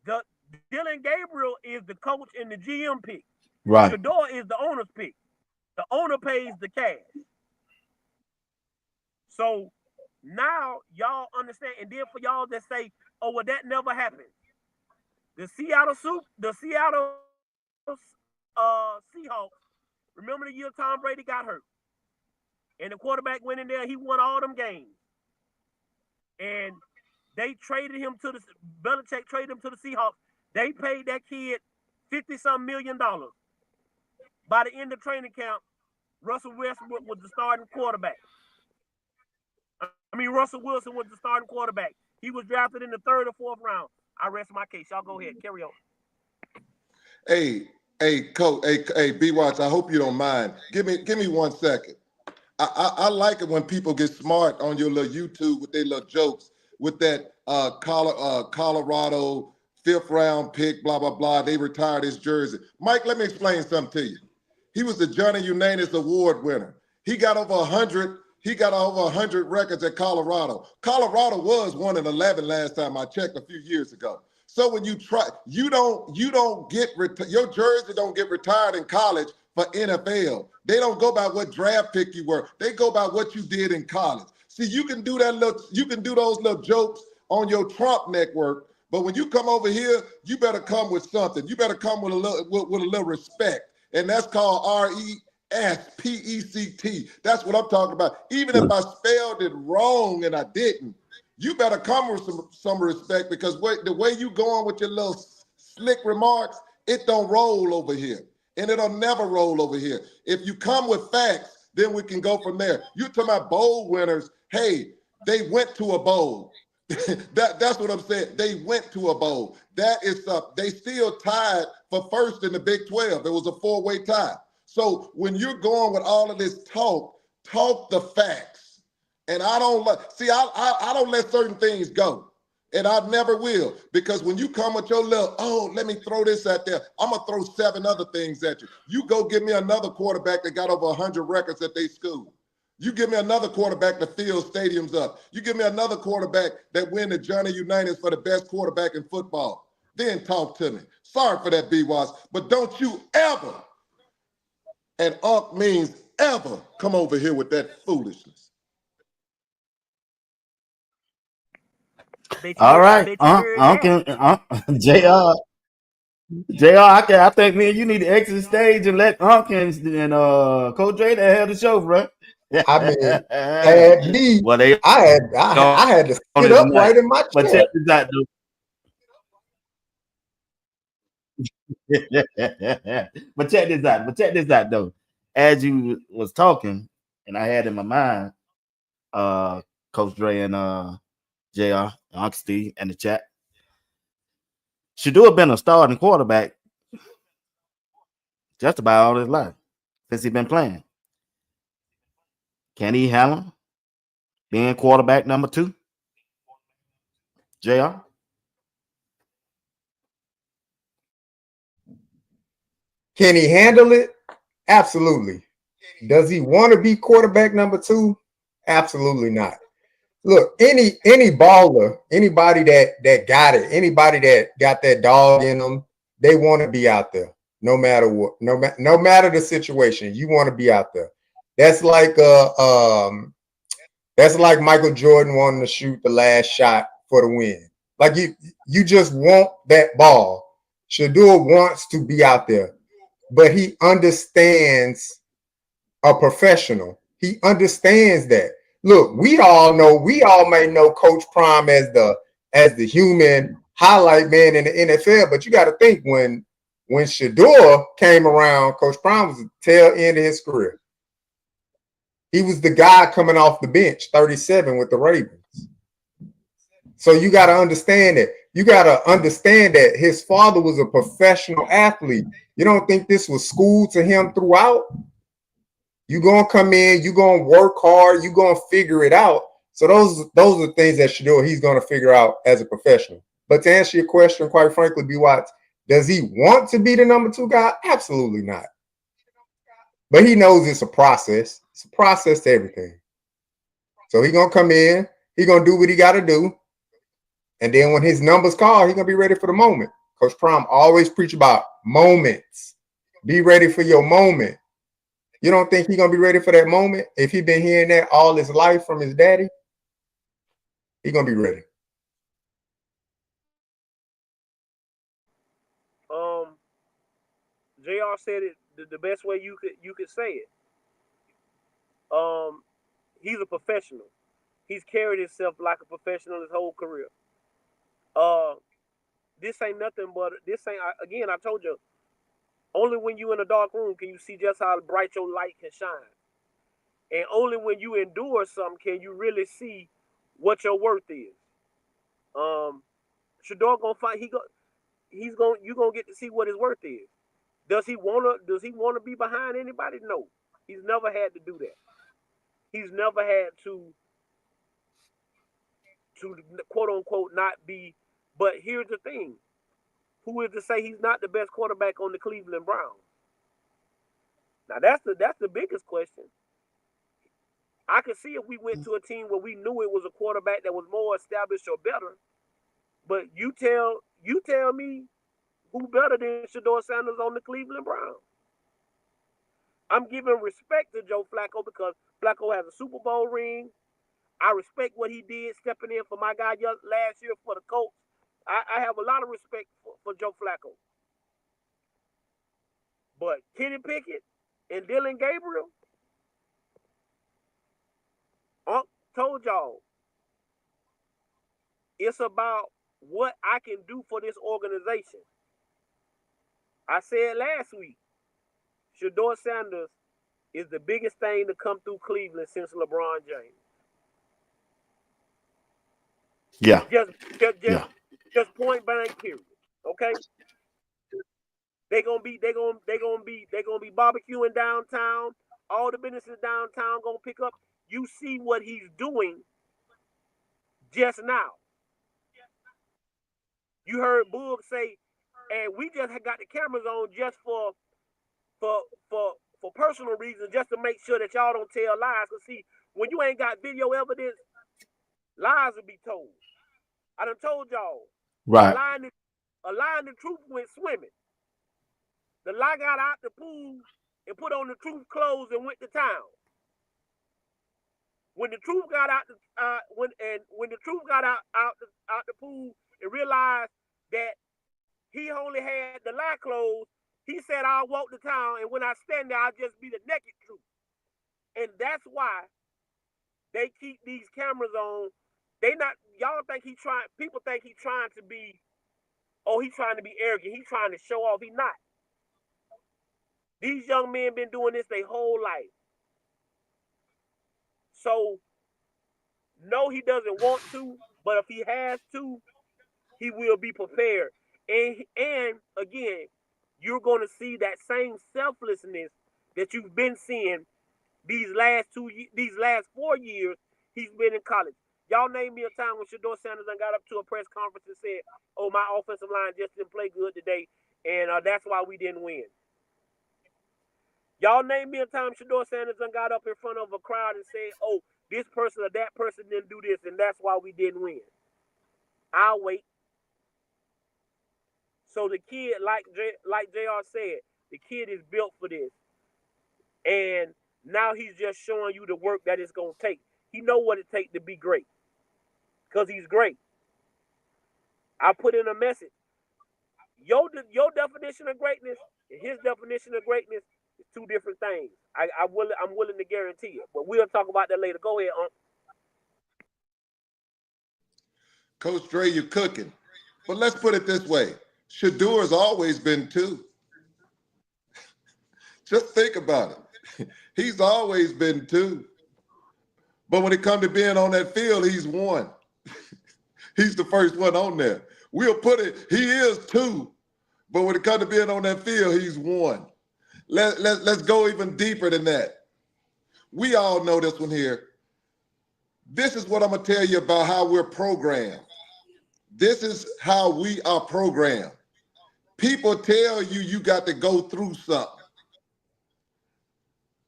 Dylan Gabriel is the coach and the GM pick. Right. Shedeur is the owner's pick. The owner pays the cash. So Now y'all understand, and then for y'all that say, "Oh, well, that never happened." The Seattle Seahawks. Remember the year Tom Brady got hurt, and the quarterback went in there. He won all them games, and they traded him to the Belichick traded him to the Seahawks. They paid that kid $50-some million. By the end of training camp, Russell Westbrook was the starting quarterback. Russell Wilson was the starting quarterback. He was drafted in the 3rd or 4th round. I rest my case. Y'all go ahead. Carry on. Hey, Coach. Hey, BWatts. I hope you don't mind. Give me 1 second. I like it when people get smart on your little YouTube with their little jokes with that Colorado 5th round pick, blah, blah, blah. They retired his jersey. Mike, let me explain something to you. He was the Johnny Unitas Award winner. He got over 100. He got over 100 records at Colorado. Colorado was 1-11 last time I checked a few years ago. So when you try, you don't get your jersey don't get retired in college for NFL. They don't go by what draft pick you were. They go by what you did in college. See, you can do those little jokes on your Trump network, but when you come over here, you better come with something. You better come with a little respect, and that's called RESPECT. That's what I'm talking about. Even if I spelled it wrong and I didn't, you better come with some respect, because the way you going with your little slick remarks, it don't roll over here. And it'll never roll over here. If you come with facts, then we can go from there. You're talking about bowl winners. Hey, they went to a bowl. That's what I'm saying. They went to a bowl. That is they still tied for first in the Big 12. It was a 4-way tie. So when you're going with all of this talk the facts. And I don't let certain things go. And I never will, because when you come with your little, let me throw this out there, I'm going to throw 7 other things at you. You go give me another quarterback that got over 100 records at their school. You give me another quarterback that fills stadiums up. You give me another quarterback that win the Johnny Unitas for the best quarterback in football. Then talk to me. Sorry for that, BWatts, but don't you ever, and UNC means ever, come over here with that foolishness. All right, JR, I think me and you need to exit the stage and let Unc and Coach Dre that have the show, bro. I mean, I had to sit up right in my chair. But check this out though. As you was talking, and I had in my mind, Coach Dre and JR, Uncle Steve, and the chat. Shedeur been a starting quarterback just about all his life since he's been playing. Can he handle being quarterback number 2? JR? Can he handle it? Absolutely. Does he want to be quarterback number 2? Absolutely not. Look, any baller, anybody that got it, anybody that got that dog in them, they want to be out there, no matter what, no matter the situation. You want to be out there. That's like Michael Jordan wanting to shoot the last shot for the win. Like you just want that ball. Shedeur wants to be out there, but he understands a professional. He understands that. Look, we all may know Coach Prime as the human highlight man in the NFL, but you got to think when Shedeur came around, Coach Prime was the tail end of his career. He was the guy coming off the bench, 37 with the Ravens. So you got to understand that. You got to understand that his father was a professional athlete. You don't think this was school to him throughout? You're going to come in, you're going to work hard, you're going to figure it out. So those are things that Shedeur he's going to figure out as a professional. But to answer your question, quite frankly, BWatts, does he want to be the number 2 guy? Absolutely not. But he knows it's a process. It's a process to everything. So he's going to come in, he's going to do what he got to do. And then when his numbers call, he's going to be ready for the moment. Coach Prime always preach about moments. Be ready for your moment. You don't think he's going to be ready for that moment if he's been hearing that all his life from his daddy? He's gonna be ready. JR said it the best way you could say it. He's a professional. He's carried himself like a professional his whole career. This ain't nothing but again, I told you, only when you in a dark room can you see just how bright your light can shine. And only when you endure something can you really see what your worth is. Shedeur gonna find you're gonna get to see what his worth is. Does he wanna be behind anybody? No. He's never had to do that. He's never had to quote unquote not be. But here's the thing: who is to say he's not the best quarterback on the Cleveland Browns? Now that's the biggest question. I could see if we went to a team where we knew it was a quarterback that was more established or better. But you tell me who better than Shedeur Sanders on the Cleveland Browns? I'm giving respect to Joe Flacco because Flacco has a Super Bowl ring. I respect what he did stepping in for my guy last year for the Colts. I have a lot of respect for Joe Flacco. But Kenny Pickett and Dylan Gabriel, told y'all, it's about what I can do for this organization. I said last week, Shedeur Sanders is the biggest thing to come through Cleveland since LeBron James. Yeah. Just point blank period. Okay? They're gonna be barbecuing downtown. All the businesses downtown gonna pick up. You see what he's doing just now. You heard Boog say, and we just got the cameras on just for personal reasons, just to make sure that y'all don't tell lies. Cause see, when you ain't got video evidence, lies will be told. I done told y'all. Right. A lie in the truth went swimming. The lie got out the pool and put on the truth clothes and went to town. When the truth got out when the truth got out the pool and realized that he only had the lie clothes, he said, "I'll walk to town, and when I stand there, I'll just be the naked truth." And that's why they keep these cameras on. Y'all think people think he's trying to be, he's trying to be arrogant. He's trying to show off. He's not. These young men been doing this their whole life. So, no, he doesn't want to, but if he has to, he will be prepared. And again, you're going to see that same selflessness that you've been seeing these last 4 years he's been in college. Y'all name me a time when Shedeur Sanders got up to a press conference and said, "Oh, my offensive line just didn't play good today, and that's why we didn't win." Y'all name me a time Shedeur Sanders got up in front of a crowd and said, "Oh, this person or that person didn't do this, and that's why we didn't win." I'll wait. So the kid, like JR said, the kid is built for this. And now he's just showing you the work that it's going to take. He know what it takes to be great. Because he's great. I put in a message. Your definition of greatness and his definition of greatness is two different things. I'm willing to guarantee it. But we'll talk about that later. Go ahead, Unc. Coach Dre, you're cooking. But let's put it this way. Shedeur's always been two. Just think about it. He's always been two. But when it comes to being on that field, he's one. He's the first one on there. We'll put it, he is two. But when it comes to being on that field, he's one. Let's go even deeper than that. We all know this one here. This is what I'm going to tell you about how we're programmed. This is how we are programmed. People tell you got to go through something.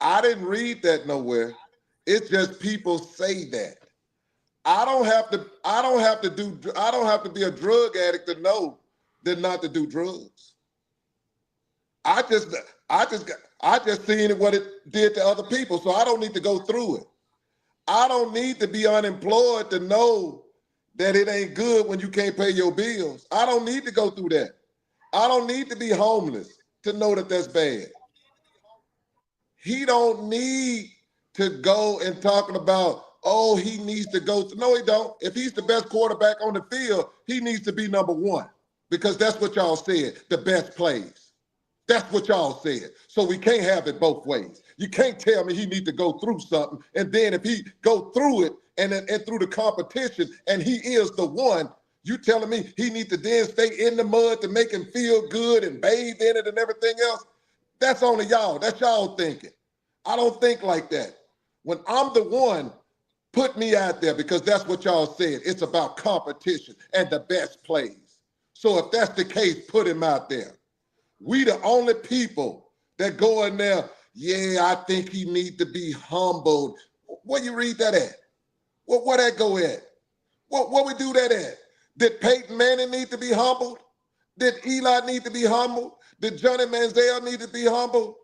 I didn't read that nowhere. It's just people say that. I don't have to be a drug addict to know that not to do drugs. I just seen what it did to other people, so I don't need to go through it. I don't need to be unemployed to know that it ain't good when you can't pay your bills. I don't need to go through that. I don't need to be homeless to know that that's bad. He don't need to go and talking about, oh, he needs to go. No, he don't. If he's the best quarterback on the field, he needs to be number one because that's what y'all said, the best plays. That's what y'all said. So we can't have it both ways. You can't tell me he needs to go through something, and then if he go through it and through the competition and he is the one, you telling me he needs to then stay in the mud to make him feel good and bathe in it and everything else? That's only y'all. That's y'all thinking. I don't think like that. When I'm the one, put me out there because that's what y'all said. It's about competition and the best plays. So if that's the case, put him out there. We the only people that go in there, yeah, I think he needs to be humbled. Where you read that at? Where that go at? What we do that at? Did Peyton Manning need to be humbled? Did Eli need to be humbled? Did Johnny Manziel need to be humbled?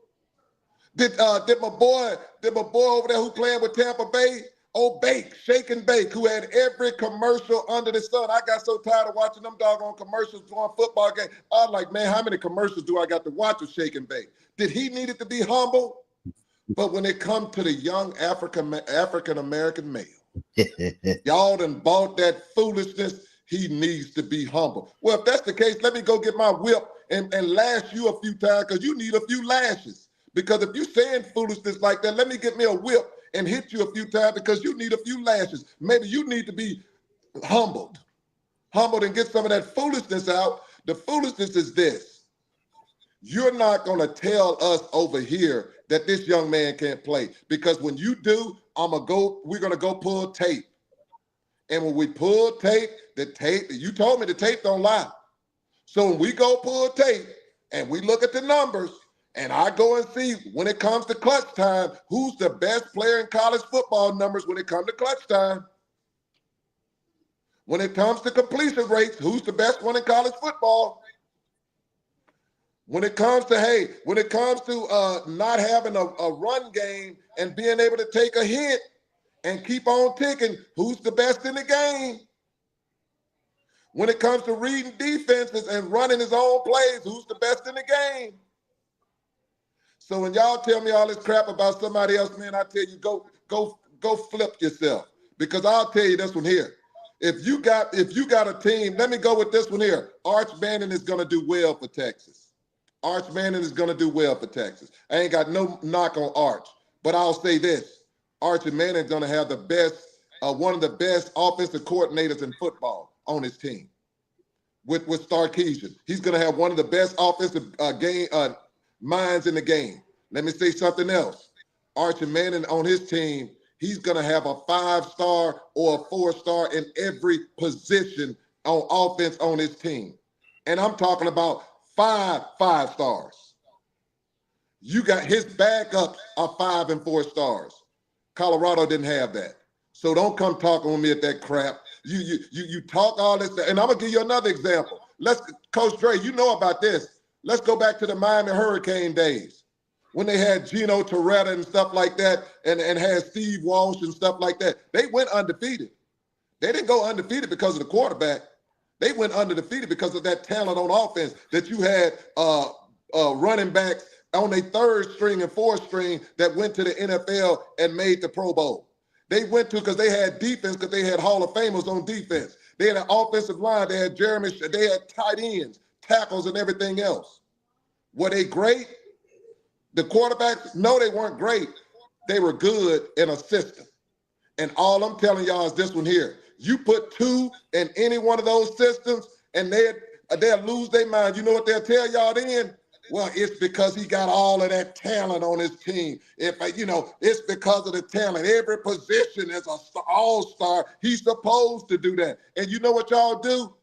Did my boy over there who playing with Tampa Bay, Bake, Shake and Bake, who had every commercial under the sun? I got so tired of watching them doggone commercials during football game. I was like, man, how many commercials do I got to watch with Shake and Bake? Did he need it to be humble? But when it comes to the young African-American male, y'all done bought that foolishness. He needs to be humble. Well, if that's the case, let me go get my whip and lash you a few times because you need a few lashes. Because if you saying foolishness like that, let me get me a whip and hit you a few times because you need a few lashes. Maybe you need to be humbled and get some of that foolishness out. The foolishness is this. You're not going to tell us over here that this young man can't play because when you do, we're going to go pull tape. And when we pull tape, you told me the tape don't lie. So when we go pull tape and we look at the numbers and I go and see when it comes to clutch time, who's the best player in college football numbers when it comes to clutch time? When it comes to completion rates, who's the best one in college football? When it comes to not having a run game and being able to take a hit and keep on ticking, who's the best in the game? When it comes to reading defenses and running his own plays, who's the best in the game? So when y'all tell me all this crap about somebody else, man, I tell you, go flip yourself. Because I'll tell you this one here. If you got a team, let me go with this one here. Arch Manning is going to do well for Texas. Arch Manning is going to do well for Texas. I ain't got no knock on Arch, but I'll say this. Arch Manning is going to have the best, one of the best offensive coordinators in football on his team with Sarkisian. He's going to have one of the best offensive minds in the game. Let me say something else. Arch Manning on his team, he's going to have a 5-star or a 4-star in every position on offense on his team. And I'm talking about 5 stars. You got his backups are 5 and 4 stars. Colorado didn't have that. So don't come talking with me at that crap. You talk all this, and I'm gonna give you another example. Coach Dre, you know about this. Let's go back to the Miami Hurricane days when they had Gino Torretta and stuff like that, and had Steve Walsh and stuff like that. They went undefeated. They didn't go undefeated because of the quarterback. They went undefeated because of that talent on offense that you had running backs on a 3rd string and 4th string that went to the NFL and made the Pro Bowl. They went to because they had defense, because they had Hall of Famers on defense. They had an offensive line. They had they had tight ends, tackles, and everything else. Were they great? The quarterbacks? No, they weren't great. They were good in a system. And all I'm telling y'all is this one here. You put 2 in any one of those systems, and they'll lose their mind. You know what they'll tell y'all then? Well, it's because he got all of that talent on his team. It's because of the talent. Every position is an all-star. He's supposed to do that. And you know what y'all do?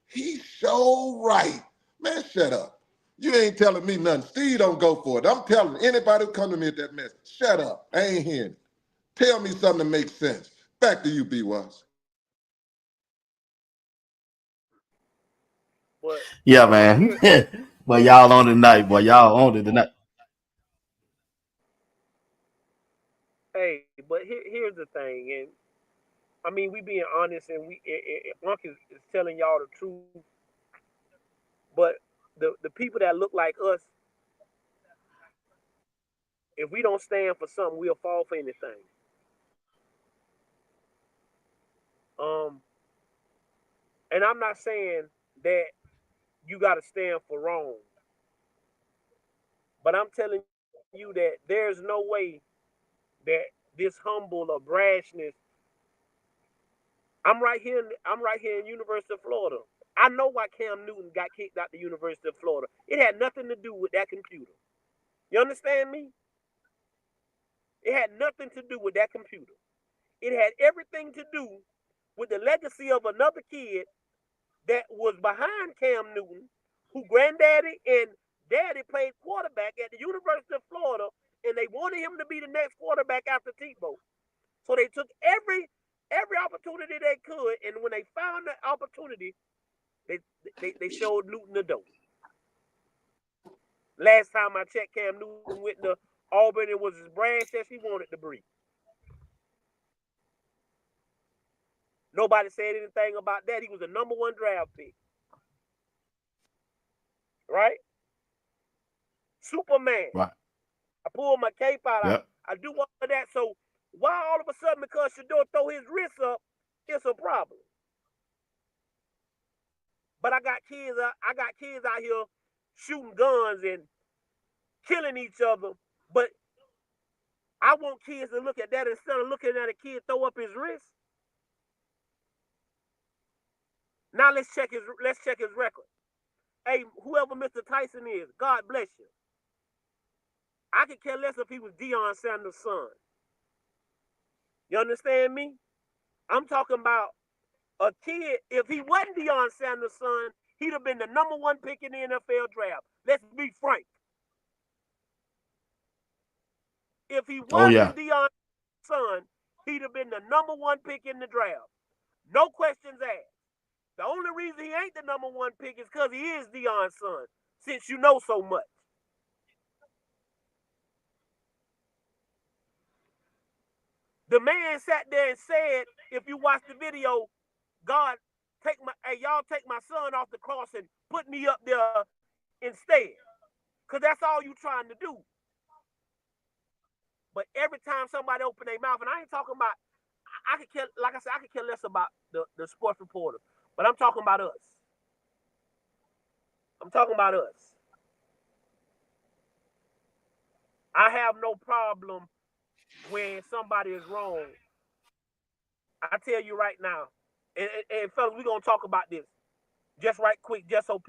He's so right. Man, shut up. You ain't telling me nothing. Steve don't go for it. I'm telling anybody who come to me at that mess, shut up. I ain't hearing it. Tell me something that makes sense. Back to you, BWatts. Yeah, man. Boy, y'all on tonight. Boy, y'all on it tonight. Hey, but here's the thing, and I mean, we being honest, and Uncle is telling y'all the truth. But the people that look like us, if we don't stand for something, we'll fall for anything. And I'm not saying that you got to stand for wrong, but I'm telling you that there's no way that this humble or brashness. I'm right here in University of Florida. I know why Cam Newton got kicked out the University of Florida. It had nothing to do with that computer. You understand me? It had nothing to do with that computer. It had everything to do with the legacy of another kid that was behind Cam Newton, who granddaddy and daddy played quarterback at the University of Florida, and they wanted him to be the next quarterback after Tebow. So they took every opportunity they could, and when they found the opportunity, they showed Newton the dope. Last time I checked, Cam Newton went to Auburn. It was as brash as he wanted to be. Nobody said anything about that. He was a #1 draft pick. Right? Superman. Right. I pulled my cape out. Yep. I do all of that. So why all of a sudden, because Shedeur throw his wrist up, it's a problem? But I got kids out here shooting guns and killing each other. But I want kids to look at that instead of looking at a kid throw up his wrist. Now let's check his record. Hey, whoever Mr. Tyson is, God bless you. I could care less if he was Deion Sanders' son. You understand me? I'm talking about a kid. If he wasn't Deion Sanders' son, he'd have been the #1 pick in the NFL draft. Let's be frank. If he wasn't Deion's son, he'd have been the #1 pick in the draft. No questions asked. The only reason he ain't the #1 pick is because he is Deion's son, since you know so much. The man sat there and said, if you watch the video, God, y'all take my son off the cross and put me up there instead. Because that's all you trying to do. But every time somebody open their mouth, and I ain't talking about, I could care less about the sports reporter, but I'm talking about us. I'm talking about us. I have no problem when somebody is wrong. I tell you right now, and fellas, we're gonna talk about this just right quick, just so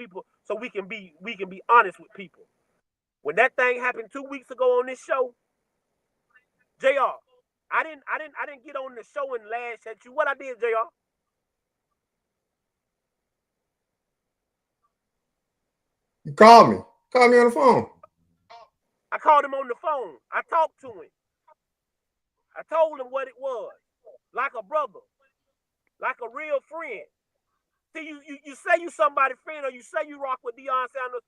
we can be honest with people. When that thing happened 2 weeks ago on this show, JR, I didn't get on the show and lash at you. What I did, JR? You called me. Call me on the phone. I called him on the phone. I talked to him. I told him what it was. Like a brother. Like a real friend. See, you say you somebody's friend, or you say you rock with Deion Sanders,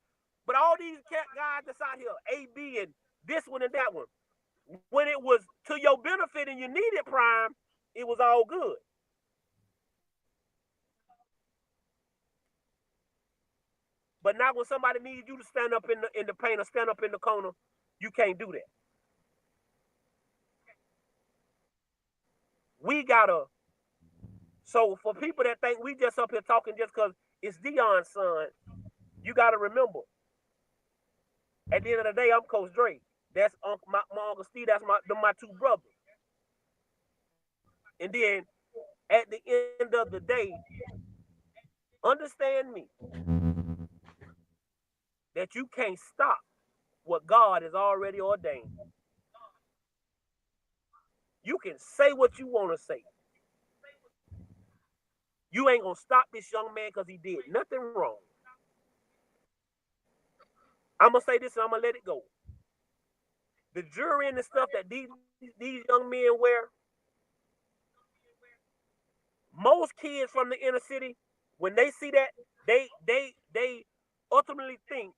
but all these guys that's out here, AB and this one and that one, when it was to your benefit and you needed Prime, it was all good. But now when somebody needs you to stand up in the paint or stand up in the corner, you can't do that. We gotta. So for people that think we just up here talking just because it's Deion's son, you gotta remember. At the end of the day, I'm Coach Dre. That's my Uncle Steve. That's my two brothers. And then at the end of the day, understand me that you can't stop what God has already ordained. You can say what you want to say. You ain't gonna stop this young man because he did nothing wrong. I'm gonna say this and I'm gonna let it go. The jewelry and the stuff that these young men wear, most kids from the inner city, when they see that, they ultimately think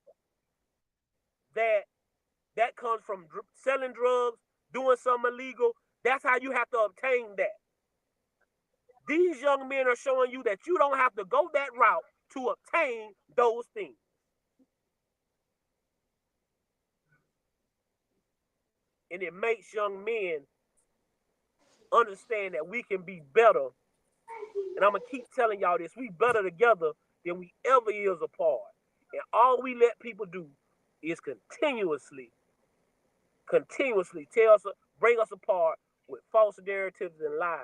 that comes from selling drugs, doing something illegal. That's how you have to obtain that. These young men are showing you that you don't have to go that route to obtain those things. And it makes young men understand that we can be better. And I'm going to keep telling y'all this. We better together than we ever is apart. And all we let people do is continuously tell us, bring us apart with false narratives and lies.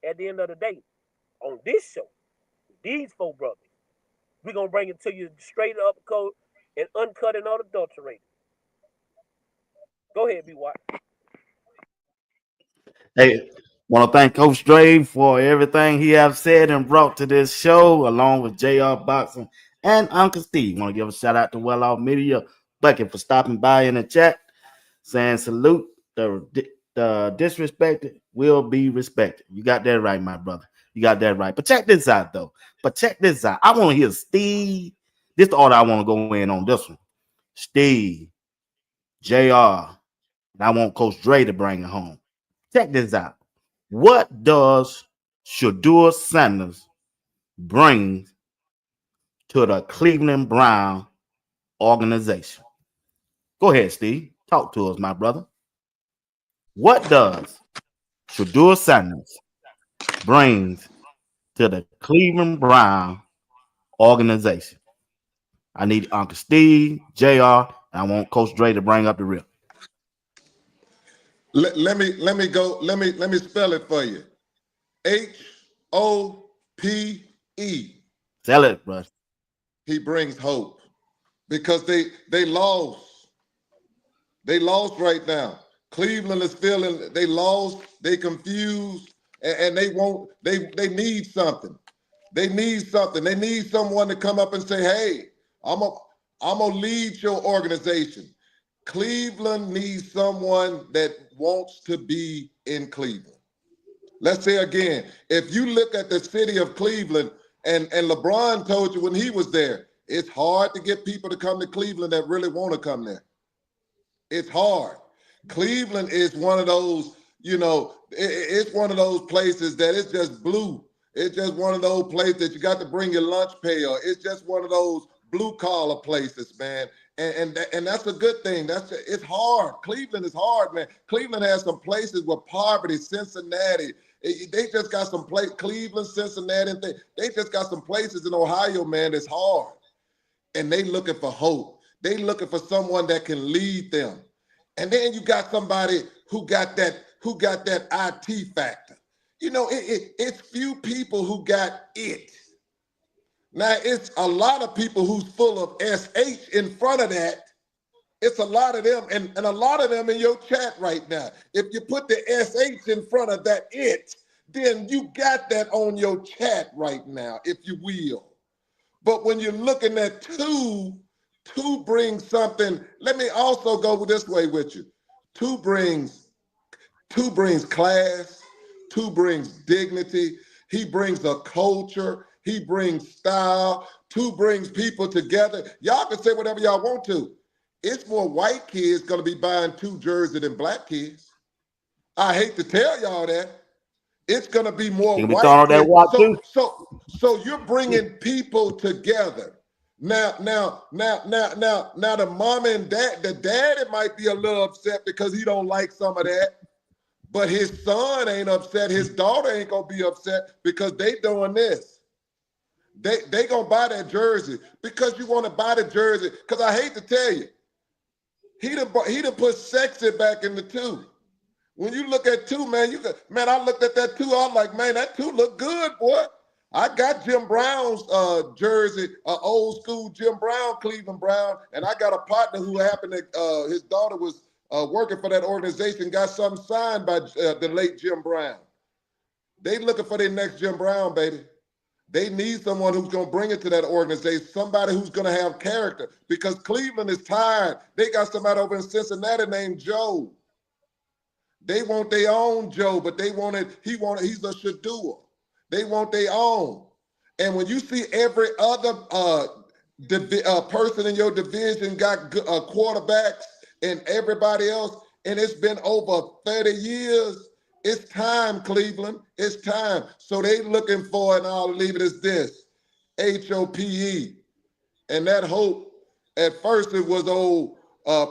At the end of the day, on this show, these four brothers, we're going to bring it to you straight up code and uncut and unadulterated. Go ahead, BWatts. Hey, want to thank Coach Dre for everything he have said and brought to this show, along with JR Boxing and Uncle Steve. Want to give a shout out to Well Off Media Bucket for stopping by in the chat, saying salute. The disrespected will be respected. You got that right, my brother. You got that right. But check this out, though. I want to hear Steve. This is the order I want to go in on this one. Steve, JR, and I want Coach Dre to bring it home. Check this out. What does Shedeur Sanders bring to the Cleveland Brown organization? Go ahead, Steve. Talk to us, my brother. What does Shedeur Sanders brings to the Cleveland Brown organization? I need Uncle Steve, JR, and I want Coach Dre to bring up the real. Let me spell it for you. HOPE. Sell it, bro. He brings hope because they lost. They lost right now. Cleveland is feeling they lost, they confused, and they need something. They need something. They need someone to come up and say, hey, I'm gonna lead your organization. Cleveland needs someone that wants to be in Cleveland. Let's say again, if you look at the city of Cleveland, and LeBron told you when he was there, it's hard to get people to come to Cleveland that really want to come there. It's hard. Cleveland is one of those, it's one of those places that it's just blue. It's just one of those places that you got to bring your lunch pail. It's just one of those blue collar places, man. And that's a good thing. It's hard. Cleveland is hard, man. Cleveland has some places with poverty. Cincinnati, they just got some place. Cleveland, Cincinnati, they just got some places in Ohio, man. That's hard, and they looking for hope. They looking for someone that can lead them. And then you got somebody who got that IT factor. It's few people who got it. Now, it's a lot of people who's full of SH in front of that. It's a lot of them, and a lot of them in your chat right now. If you put the SH in front of that it, then you got that on your chat right now, if you will. But when you're looking at two brings something. Let me also go this way with you. Two brings class. Two brings dignity. He brings a culture. He brings style. Two brings people together. Y'all can say whatever y'all want to. It's more white kids going to be buying two jerseys than black kids. I hate to tell y'all that. It's going to be more white kids. So you're bringing people together. Now, the mom and dad, the daddy might be a little upset because he don't like some of that. But his son ain't upset. His daughter ain't going to be upset because they doing this. They going to buy that jersey because you want to buy the jersey. Because I hate to tell you, he done put sexy back in the two. When you look at two, man, I looked at that two. I'm like, man, that two look good, boy. I got Jim Brown's jersey, old school Jim Brown, Cleveland Brown, and I got a partner who happened to, his daughter was working for that organization, got something signed by the late Jim Brown. They looking for their next Jim Brown, baby. They need someone who's going to bring it to that organization, somebody who's going to have character, because Cleveland is tired. They got somebody over in Cincinnati named Joe. They want their own Joe, but he's a Shedeur. They want their own. And when you see every other person in your division got quarterbacks and everybody else, and it's been over 30 years, It's time, Cleveland. It's time. So they looking for, and I'll leave it as this, HOPE. And that hope, at first it was old,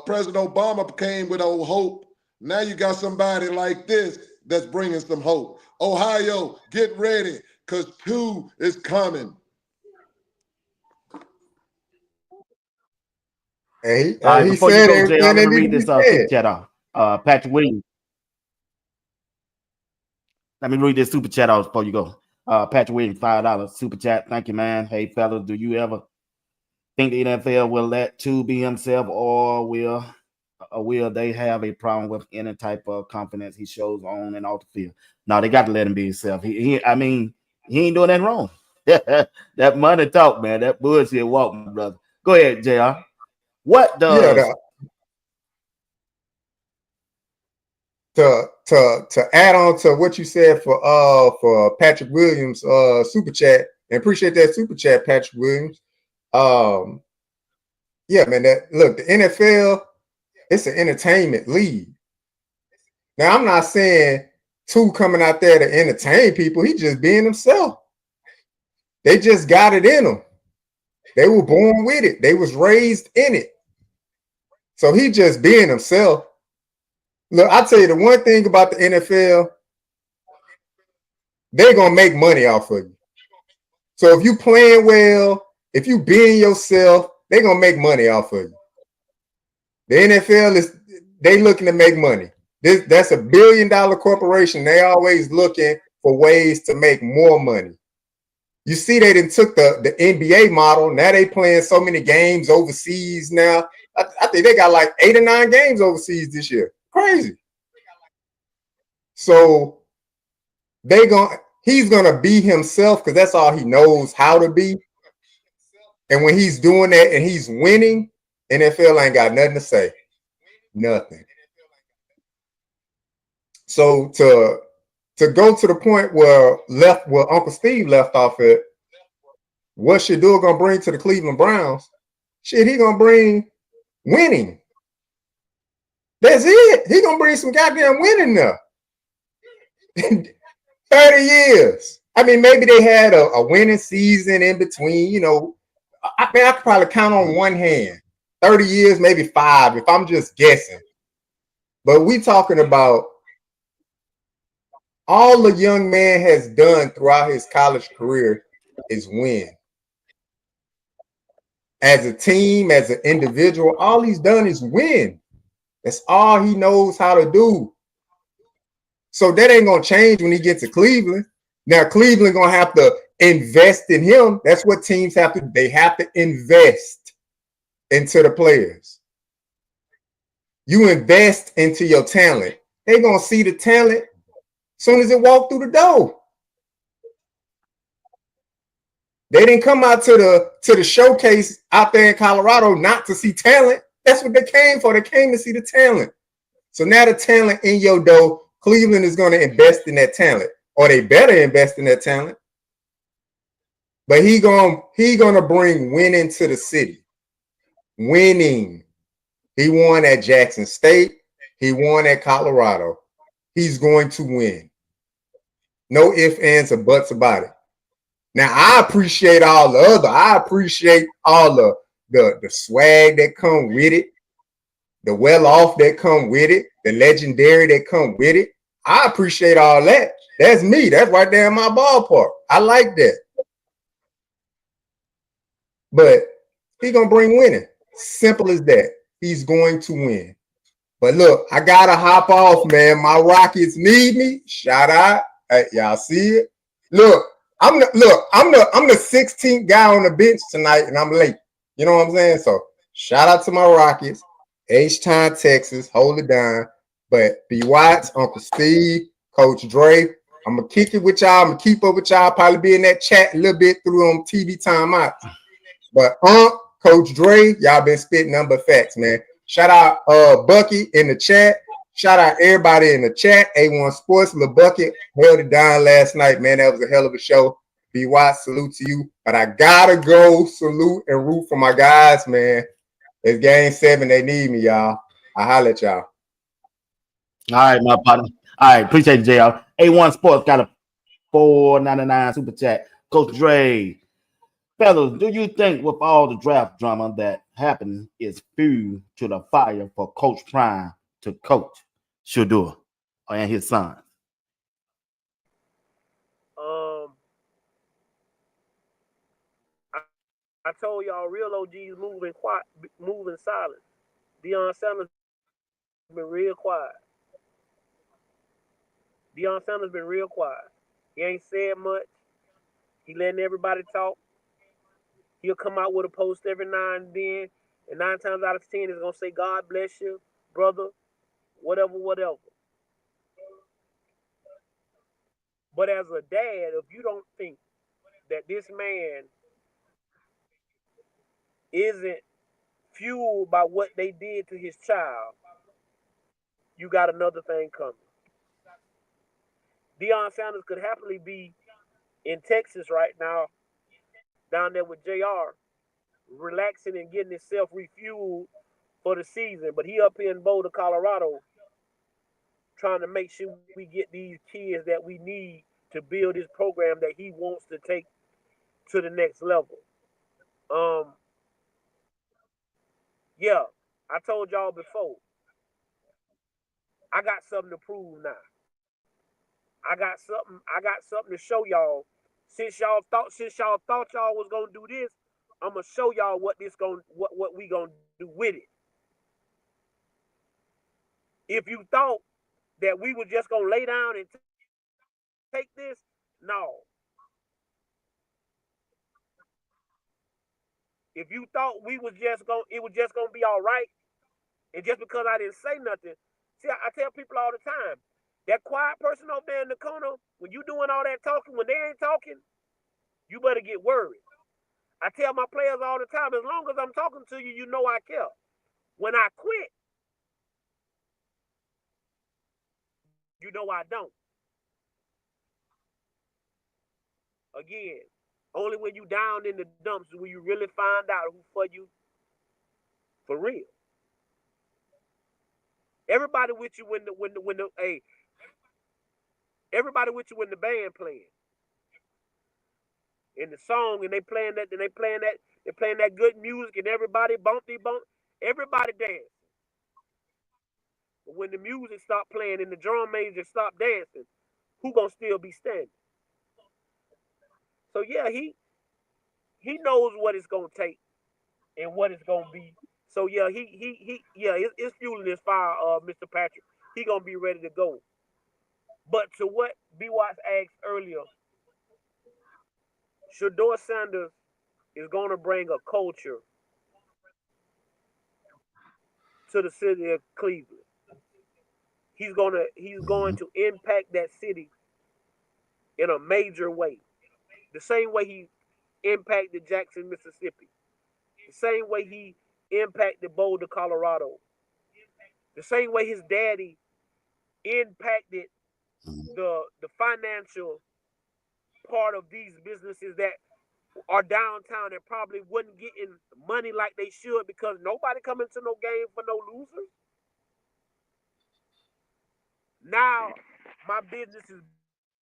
President Obama came with old hope. Now you got somebody like this that's bringing some hope. Ohio, get ready, because 2 is coming. Hey, All right, he before you said go, JR, everything let that me needed read to be this super said. chat off. Patrick Williams. Let me read this super chat out before you go. Patrick Williams, $5 super chat. Thank you, man. Hey, fellas, do you ever think the NFL will let 2 be himself, or will they have a problem with any type of confidence he shows on and off the field? No, they got to let him be himself. I mean, he ain't doing that wrong. That money talk, man. That bullshit walk, my brother. Go ahead, JR. What does to add on to what you said for Patrick Williams super chat, and appreciate that super chat, Patrick Williams. Yeah, man, look, the NFL, it's an entertainment league. Now, I'm not saying 2 coming out there to entertain people. He just being himself. They just got it in them. They were born with it. They was raised in it. So he just being himself. Look, I'll tell you the one thing about the NFL, they're going to make money off of you. So if you playing well, if you being yourself, they're going to make money off of you. The NFL they looking to make money. That's $1 billion corporation. They always looking for ways to make more money. You see, they done took the NBA model. Now they playing so many games overseas now. I think they got like 8 or 9 games overseas this year. Crazy. So he's gonna be himself because that's all he knows how to be. And when he's doing that and he's winning, NFL ain't got nothing to say. Nothing. So to go to the point where Uncle Steve left off at, what Shedeur gonna bring to the Cleveland Browns? Shit, he gonna bring winning. That's it. He gonna bring some goddamn winning there. 30 years. I mean, maybe they had a winning season in between. You know, I could probably count on one hand. 30 years, maybe 5, if I'm just guessing. But we talking about all the young man has done throughout his college career is win. As a team, as an individual, all he's done is win. That's all he knows how to do. So that ain't gonna change when he gets to Cleveland. Now Cleveland gonna have to invest in him. That's what teams have to. They have to invest into the players. You invest into your talent. They gonna see the talent as soon as it walk through the door. They didn't come out to the showcase out there in Colorado not to see talent. That's what they came for. They came to see the talent. So now the talent in your dough, Cleveland is going to invest in that talent, or they better invest in that talent. But he gonna bring winning to the city. Winning. He won at Jackson State. He won at Colorado. He's going to win. No ifs, ands, or buts about it. Now, I appreciate all the other. I appreciate all the swag that come with it, the well-off that come with it, the legendary that come with it. I appreciate all that. That's me. That's right there in my ballpark. I like that. But he's going to bring winning. Simple as that. He's going to win. But look, I got to hop off, man. My Rockets need me. Shout out. Hey, y'all see it? Look, I'm the 16th guy on the bench tonight, and I'm late. You know what I'm saying? So shout out to my Rockets, H-Town, Texas, hold it down. But BWatts, Uncle Steve, Coach Dre, I'm gonna kick it with y'all. I'm gonna keep up with y'all. Probably be in that chat a little bit through on TV timeout. But Coach Dre, y'all been spitting number facts, man. Shout out Bucky in the chat. Shout out everybody in the chat. A1 Sports, Lil Bucket held it down last night, man. That was a hell of a show. BWatts, salute to you. But I gotta go salute and root for my guys, man. It's game 7. They need me, y'all. I holler at y'all. All right, my partner. All right, appreciate it, JR. A1 Sports got a $4.99 super chat. Coach Dre, fellas, do you think with all the draft drama that happened is fuel to the fire for Coach Prime to coach Shedeur and his son? I told y'all real OGs moving quiet, moving silent. Deion Sanders been real quiet. Deion Sanders been real quiet. He ain't said much. He letting everybody talk. He'll come out with a post every now and then, and 9 times out of 10 he's gonna say, "God bless you, brother," whatever, whatever. But as a dad, if you don't think that this man isn't fueled by what they did to his child, you got another thing coming. Deion Sanders could happily be in Texas right now, down there with JR, relaxing and getting himself refueled for the season. But he up here in Boulder, Colorado, trying to make sure we get these kids that we need to build this program that he wants to take to the next level. Yeah, I told y'all before, I got something to prove now. I got something to show y'all. Since y'all thought y'all was gonna do this, I'm gonna show y'all what we gonna do with it. If you thought that we were just gonna lay down and take this, no. If you thought it was just gonna be all right, and just because I didn't say nothing, see, I tell people all the time, that quiet person over there in the corner, when you doing all that talking, when they ain't talking, you better get worried. I tell my players all the time, as long as I'm talking to you, you know I care. When I quit, you know I don't. Again, only when you down in the dumps will you really find out who for you for real. Everybody with you everybody with you when the band playing in the song, and they're playing that good music, and everybody bump. Everybody dance. But when the music stop playing and the drum major stop dancing, who gonna still be standing? So yeah, he knows what it's gonna take and what it's gonna be. So yeah, it's fueling his fire, Mr. Patrick. He gonna be ready to go. But to what BWatts asked earlier, Shedeur Sanders is gonna bring a culture to the city of Cleveland. He's going to impact that city in a major way. The same way he impacted Jackson, Mississippi. The same way he impacted Boulder, Colorado. The same way his daddy impacted the financial part of these businesses that are downtown that probably wasn't getting money like they should because nobody coming to no game for no losers. Now my business is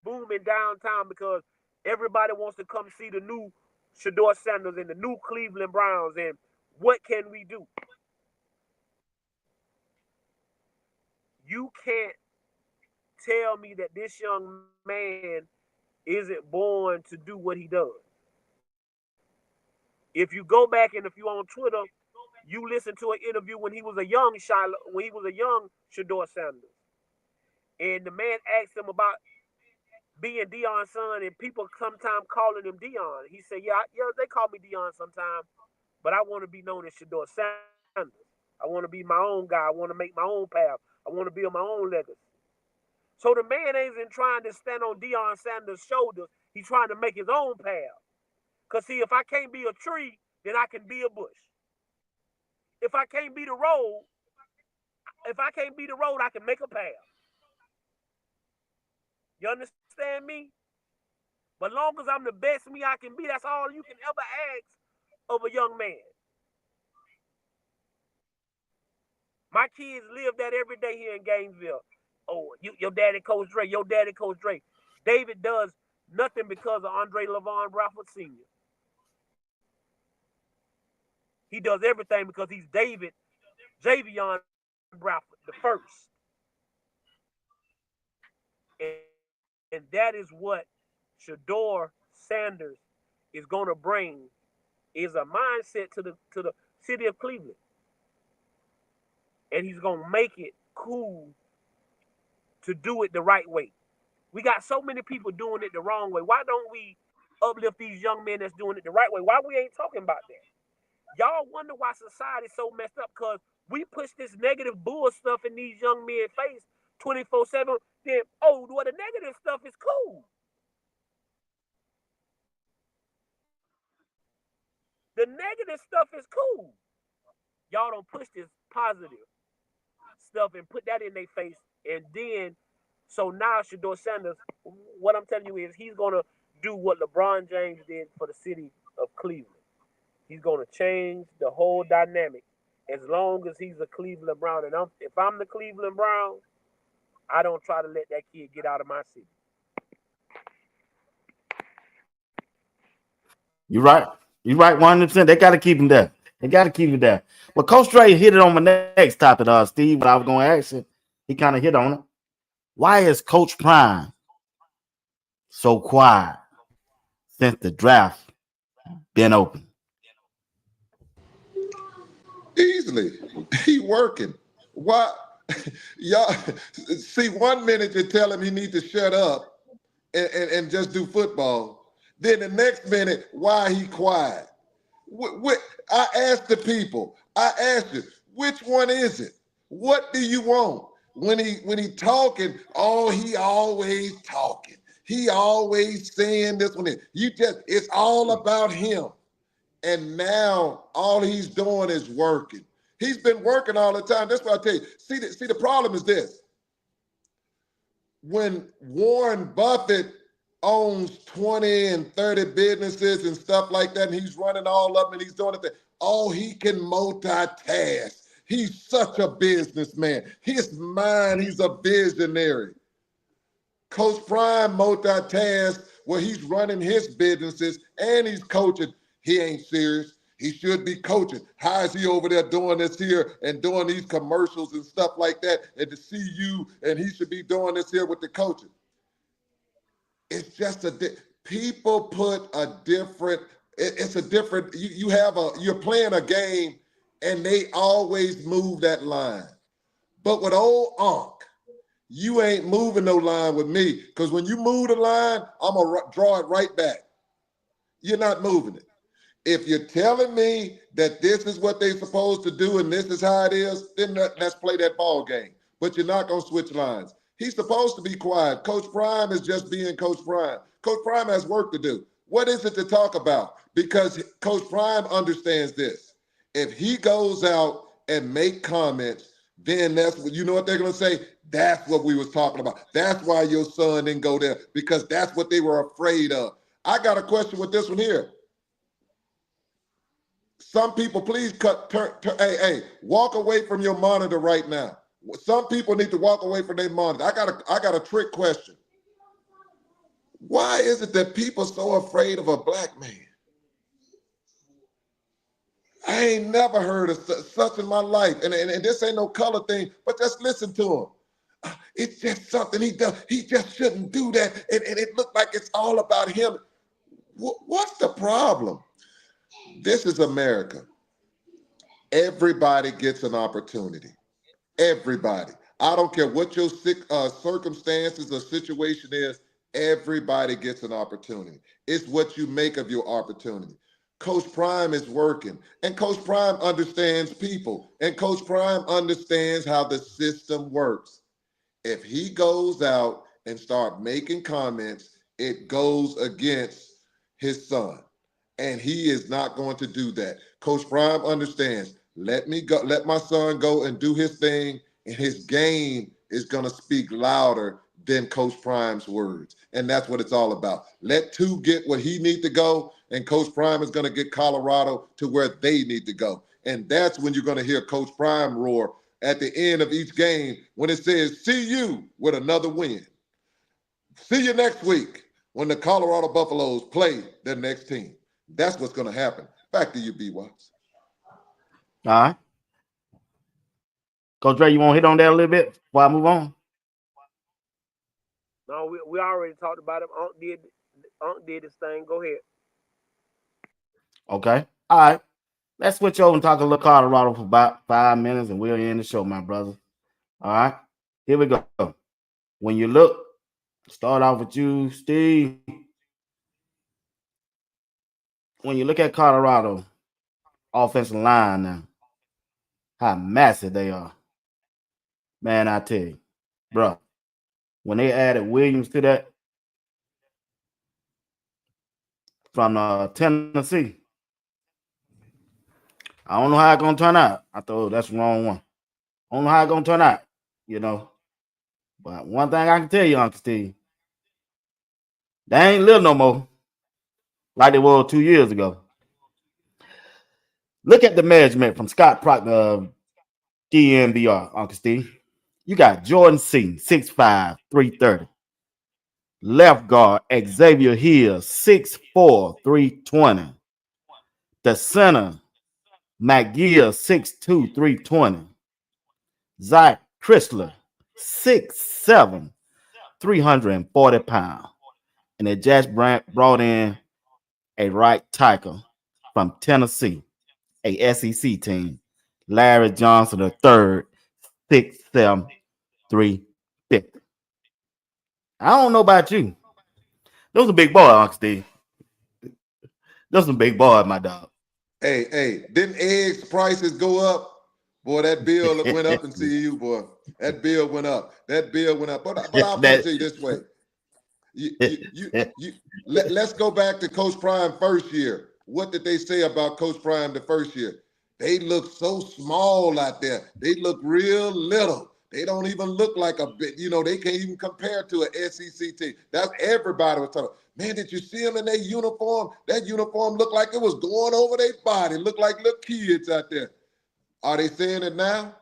booming downtown because everybody wants to come see the new Shedeur Sanders and the new Cleveland Browns. And what can we do? You can't tell me that this young man isn't born to do what he does. If you go back and if you're on Twitter, you listen to an interview when he was a young Shedeur Sanders, and the man asked him about being Deion's son, and people sometimes calling him Deion. He said, "Yeah, they call me Deion sometimes, but I want to be known as Shedeur Sanders. I want to be my own guy. I want to make my own path. I want to build my own legacy." So the man ain't trying to stand on Deion Sanders' shoulders. He's trying to make his own path. Because, see, if I can't be a tree, then I can be a bush. If I can't be the road, I can make a path. You understand me? But long as I'm the best me I can be, that's all you can ever ask of a young man. My kids live that every day here in Gainesville. oh, your daddy Coach Dre, your daddy Coach Dre. David does nothing because of Andre LaVon Bradford Sr. He does everything because he's David Javion Bradford, the first. And that is what Shedeur Sanders is going to bring, is a mindset to the city of Cleveland. And he's going to make it cool to do it the right way. We got so many people doing it the wrong way. Why don't we uplift these young men that's doing it the right way? Why we ain't talking about that? Y'all wonder why society's so messed up, because we push this negative bull stuff in these young men's face 24/7. Then, oh, well, the negative stuff is cool. The negative stuff is cool. Y'all don't push this positive stuff and put that in their face. And then, so now Shedeur Sanders, what I'm telling you is he's going to do what LeBron James did for the city of Cleveland. He's going to change the whole dynamic as long as he's a Cleveland Brown. And if I'm the Cleveland Browns, I don't try to let that kid get out of my city. You're right. You're right, 100%. They got to keep him there. They got to keep him there. Well, Coach Dre hit it on my next topic, Steve. What I was going to ask him, he kind of hit on it. Why is Coach Prime so quiet since the draft been open? Easily. He working. Why? Y'all see, 1 minute you tell him he needs to shut up and just do football. Then the next minute, why he quiet? I asked the people, I asked you, which one is it? What do you want? When he talking, oh, he always talking. He always saying this one. It's all about him. And now all he's doing is working. He's been working all the time. That's what I tell you. See, the problem is this. When Warren Buffett owns 20 and 30 businesses and stuff like that, and he's running all of them and he's doing it, oh, he can multitask. He's such a businessman. His mind, he's a visionary. Coach Prime multitasks where he's running his businesses and he's coaching. He ain't serious. He should be coaching. How is he over there doing this here and doing these commercials and stuff like that, and to see you, and he should be doing this here with the coaching? It's just people put a different, it's a different, you're playing a game and they always move that line. But with old Unc, you ain't moving no line with me, because when you move the line, I'm going to draw it right back. You're not moving it. If you're telling me that this is what they're supposed to do and this is how it is, then let's play that ball game. But you're not going to switch lines. He's supposed to be quiet. Coach Prime is just being Coach Prime. Coach Prime has work to do. What is it to talk about? Because Coach Prime understands this. If he goes out and make comments, then that's what, you know what they're going to say? That's what we was talking about. That's why your son didn't go there, because that's what they were afraid of. I got a question with this one here. Some people, please walk away from your monitor right now. Some people need to walk away from their monitor. I got a trick question. Why is it that people are so afraid of a black man? I ain't never heard of such in my life. And this ain't no color thing, but just listen to him. It's just something he does. He just shouldn't do that. And it looked like it's all about him. What's the problem? This is America. Everybody gets an opportunity. Everybody. I don't care what your circumstances or situation is. Everybody gets an opportunity. It's what you make of your opportunity. Coach Prime is working, and Coach Prime understands people, and Coach Prime understands how the system works. If he goes out and start making comments, it goes against his son, and he is not going to do that. Coach Prime understands. Let me go. Let my son go and do his thing, and his game is going to speak louder than Coach Prime's words, and that's what it's all about. Let two get where he need to go, and Coach Prime is going to get Colorado to where they need to go, and that's when you're going to hear Coach Prime roar. at the end of each game when it says, see you with another win. See you next week when the Colorado Buffaloes play their next team. That's what's going to happen. Back to you, BWatts. All right. Coach Dre, you want to hit on that a little bit before I move on? No, we already talked about it. Unc did his thing. Go ahead. Okay. All right. Let's switch over and talk a little Colorado for about 5 minutes and we'll end the show, my brother. All right. Here we go. When you look, start off with you, Steve. When you look at Colorado offensive line now, how massive they are. Man, I tell you, bro, when they added Williams to that from Tennessee, I don't know how it's going to turn out. I thought that's the wrong one. I don't know how it's going to turn out, you know. But one thing I can tell you, Uncle Steve, they ain't little no more like they were 2 years ago. Look at the measurement from Scott Proctor, DNVR, Uncle Steve. You got Jordan C, 6'5", 330. Left guard, Xavier Hill, 6'4", 320. The center, McGill, 6'2", 320. Zach Chrysler, 6'7", 340 pounds. And they just brought in a right tackle from Tennessee, a SEC team, Larry Johnson III, 6'7", 350. I don't know about you. Those are big boys, Uncle Steve. Those some big boys, my dog. Hey, didn't eggs prices go up? Boy, that bill went up and see you, boy. That bill went up. That bill went up. But I'll put it to you this way. Let's go back to Coach Prime first year. What did they say about Coach Prime the first year? They look so small out there. They look real little. They don't even look like a bit. They can't even compare to an SEC team. That's everybody was talking. Man, did you see them in their uniform? That uniform looked like it was going over their body. Looked like little kids out there. Are they saying it now?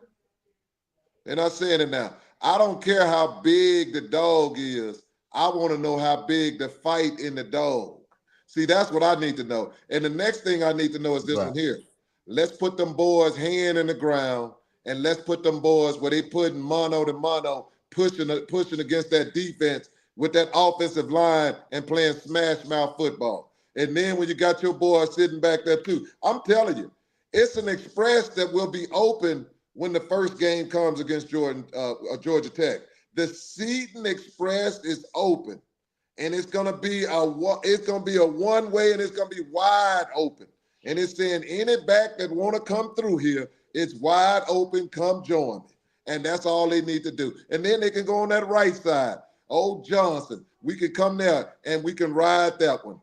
They're not saying it now. I don't care how big the dog is. I want to know how big the fight in the dog. See, that's what I need to know. And the next thing I need to know is this one here. Let's put them boys hand in the ground, and let's put them boys where they putting mano to mano, pushing against that defense with that offensive line and playing smash mouth football. And then when you got your boys sitting back there too, I'm telling you, it's an express that will be open when the first game comes against Georgia Tech. The Seton Express is open, and it's gonna be a one way, and it's gonna be wide open. And it's saying any back that want to come through here, it's wide open. Come join me, and that's all they need to do. And then they can go on that right side. Old Johnson, we can come there and we can ride that one.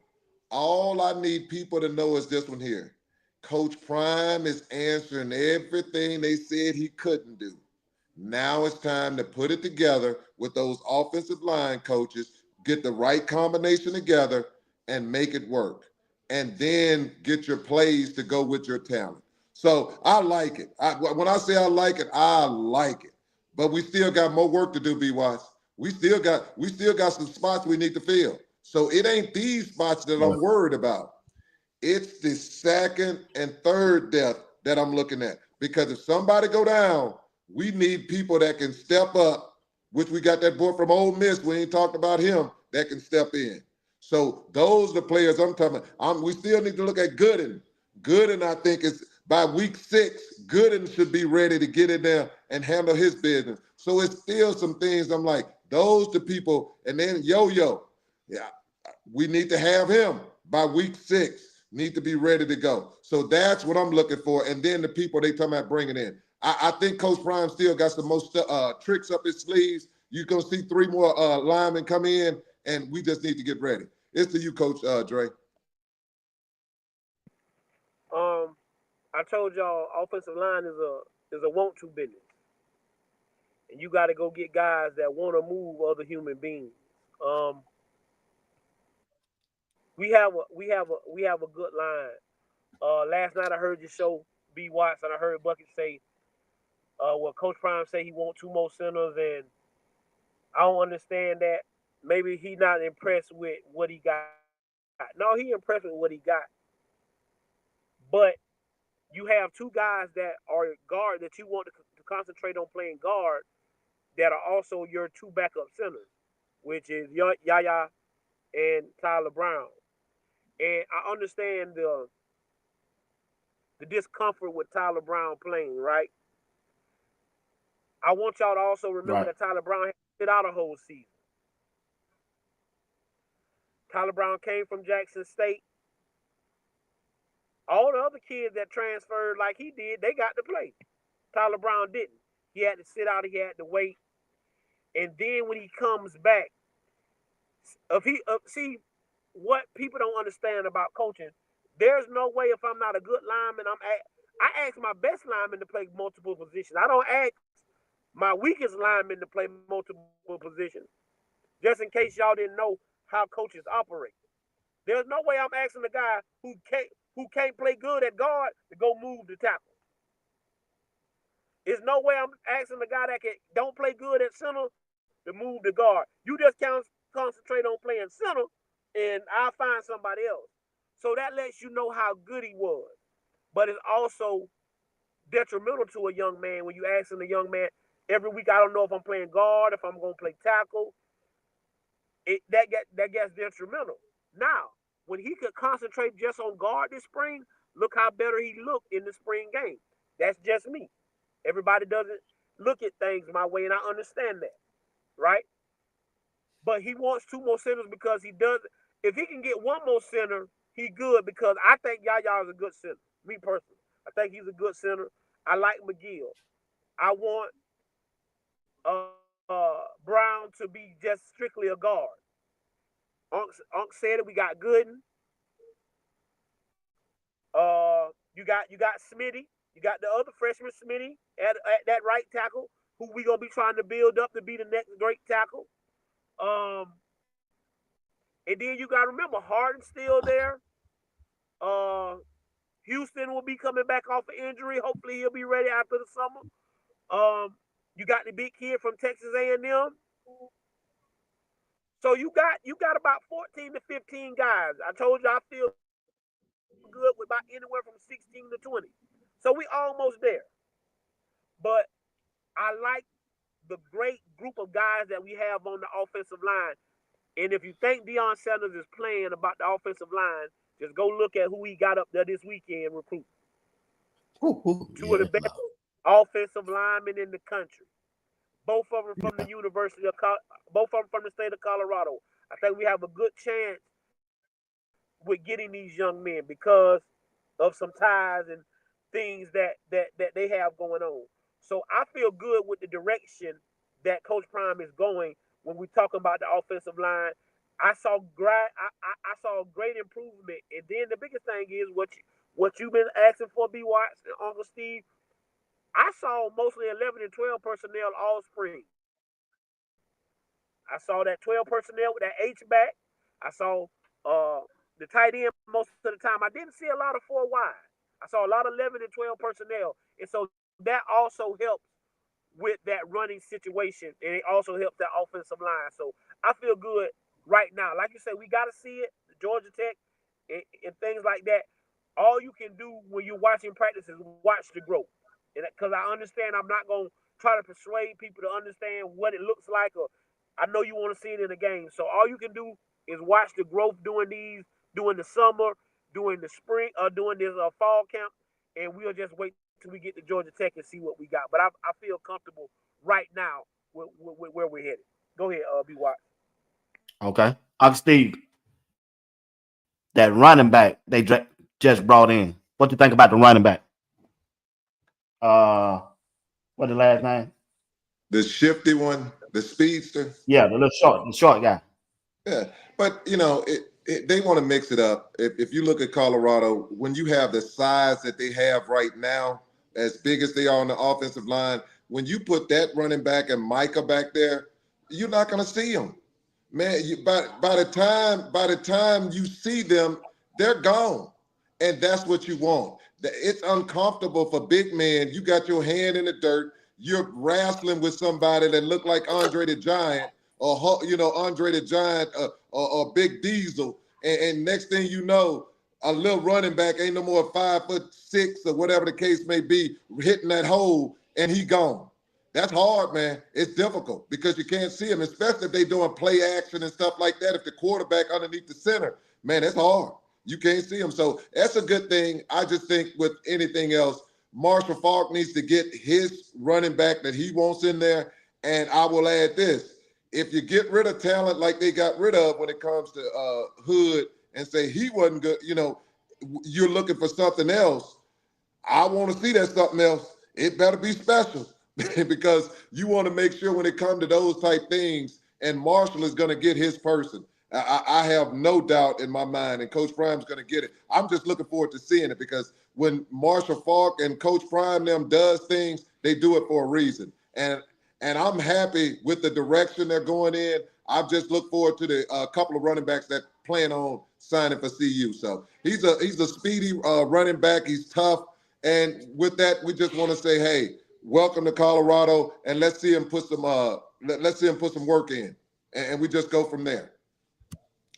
All I need people to know is this one here. Coach Prime is answering everything they said he couldn't do. Now it's time to put it together with those offensive line coaches, get the right combination together, and make it work. And then get your plays to go with your talent. So I like it. When I say I like it, I like it. But we still got more work to do, BWatts. We still got some spots we need to fill. So it ain't these spots that I'm worried about. It's the second and third depth that I'm looking at. Because if somebody go down, we need people that can step up, which we got that boy from Ole Miss. We ain't talked about him that can step in. So those are the players I'm talking about. We still need to look at Gooden. Gooden, I think, is by week 6, Gooden should be ready to get in there and handle his business. So it's still some things I'm like, those the people. And then Yo-Yo, yeah, we need to have him by week 6. Need to be ready to go. So that's what I'm looking for. And then the people they talking about bringing in. I think Coach Prime still got some most tricks up his sleeves. You're going to see 3 more linemen come in, and we just need to get ready. It's to you, Coach Dre. I told y'all offensive line is a want to business. And you got to go get guys that want to move other human beings. We have a good line. Last night I heard your show, BWatts, and I heard Bucket say What Coach Prime say he want 2 more centers, and I don't understand that. Maybe he not impressed with what he got. No, he impressed with what he got. But you have 2 guys that are guard that you want to concentrate on playing guard that are also your 2 backup centers, which is Yaya and Tyler Brown. And I understand the discomfort with Tyler Brown playing, right? I want y'all to also remember that Tyler Brown had to sit out a whole season. Tyler Brown came from Jackson State. All the other kids that transferred like he did, they got to play. Tyler Brown didn't. He had to sit out. He had to wait. And then when he comes back, see what people don't understand about coaching. There's no way if I'm not a good lineman, I ask my best lineman to play multiple positions. I don't ask my weakest lineman to play multiple positions. Just in case y'all didn't know how coaches operate. There's no way I'm asking a guy who can't play good at guard to go move the tackle. There's no way I'm asking a guy that don't play good at center to move the guard. You just concentrate on playing center, and I'll find somebody else. So that lets you know how good he was. But it's also detrimental to a young man when you asking a young man every week, I don't know if I'm playing guard, if I'm going to play tackle. That gets detrimental. Now, when he could concentrate just on guard this spring, look how better he looked in the spring game. That's just me. Everybody doesn't look at things my way, and I understand that, right? But he wants 2 more centers because he does. If he can get 1 more center, he good because I think Yaya is a good center. Me personally, I think he's a good center. I like McGill. I want Brown to be just strictly a guard. Unc said it. We got Gooden. You got Smitty. You got the other freshman Smitty at that right tackle, who we gonna be trying to build up to be the next great tackle. And then you gotta remember Harden's still there. Houston will be coming back off of injury. Hopefully he'll be ready after the summer. You got the big kid from Texas A&M. So you got about 14 to 15 guys. I told you I feel good with about anywhere from 16 to 20. So we almost there. But I like the great group of guys that we have on the offensive line. And if you think Shedeur Sanders is playing about the offensive line, just go look at who he got up there this weekend recruiting. Two of the best offensive linemen in the country. Both of them from the University of both of them from the state of Colorado. I think we have a good chance with getting these young men because of some ties and things that they have going on. So I feel good with the direction that Coach Prime is going when we talk about the offensive line. I saw great improvement, and then the biggest thing is what you've been asking for, BWatts and Uncle Steve. I saw mostly 11 and 12 personnel all spring. I saw that 12 personnel with that H back. I saw the tight end most of the time. I didn't see a lot of 4 wide. I saw a lot of 11 and 12 personnel, and so that also helps with that running situation, and it also helps that offensive line. So I feel good right now. Like you said, we got to see it. Georgia Tech and things like that. All you can do when you're watching practice is watch the growth. Because I understand I'm not going to try to persuade people to understand what it looks like, or I know you want to see it in the game. So all you can do is watch the growth during the summer, during the spring, during this fall camp, and we'll just wait till we get to Georgia Tech and see what we got. But I feel comfortable right now with where we're headed. Go ahead, BWatts. Okay. Steve, that running back they just brought in. What do you think about the running back? What the last name? The shifty one, the speedster. Yeah, the short guy. Yeah, but they want to mix it up. If you look at Colorado, when you have the size that they have right now, as big as they are on the offensive line, when you put that running back and Micah back there, you're not going to see them, man. By the time you see them, they're gone, and that's what you want. It's uncomfortable for big men. You got your hand in the dirt. you're wrestling with somebody that look like Andre the Giant or Andre the Giant or Big Diesel, and next thing you know, a little running back ain't no more 5'6" or whatever the case may be, hitting that hole and he gone. That's hard, man. It's difficult because you can't see him, especially if they doing play action and stuff like that. If the quarterback underneath the center, man, that's hard. You can't see him. So that's a good thing. I just think with anything else, Marshall Faulk needs to get his running back that he wants in there. And I will add this. If you get rid of talent like they got rid of when it comes to Hood and say he wasn't good, you're looking for something else. I want to see that something else. It better be special because you want to make sure when it comes to those type things, and Marshall is going to get his person. I have no doubt in my mind, and Coach Prime's going to get it. I'm just looking forward to seeing it because when Marshall Faulk and Coach Prime them does things, they do it for a reason. And I'm happy with the direction they're going in. I just look forward to the couple of running backs that plan on signing for CU. So he's a speedy running back. He's tough. And with that, we just want to say, hey, welcome to Colorado, and let's see him put some work in, and we just go from there.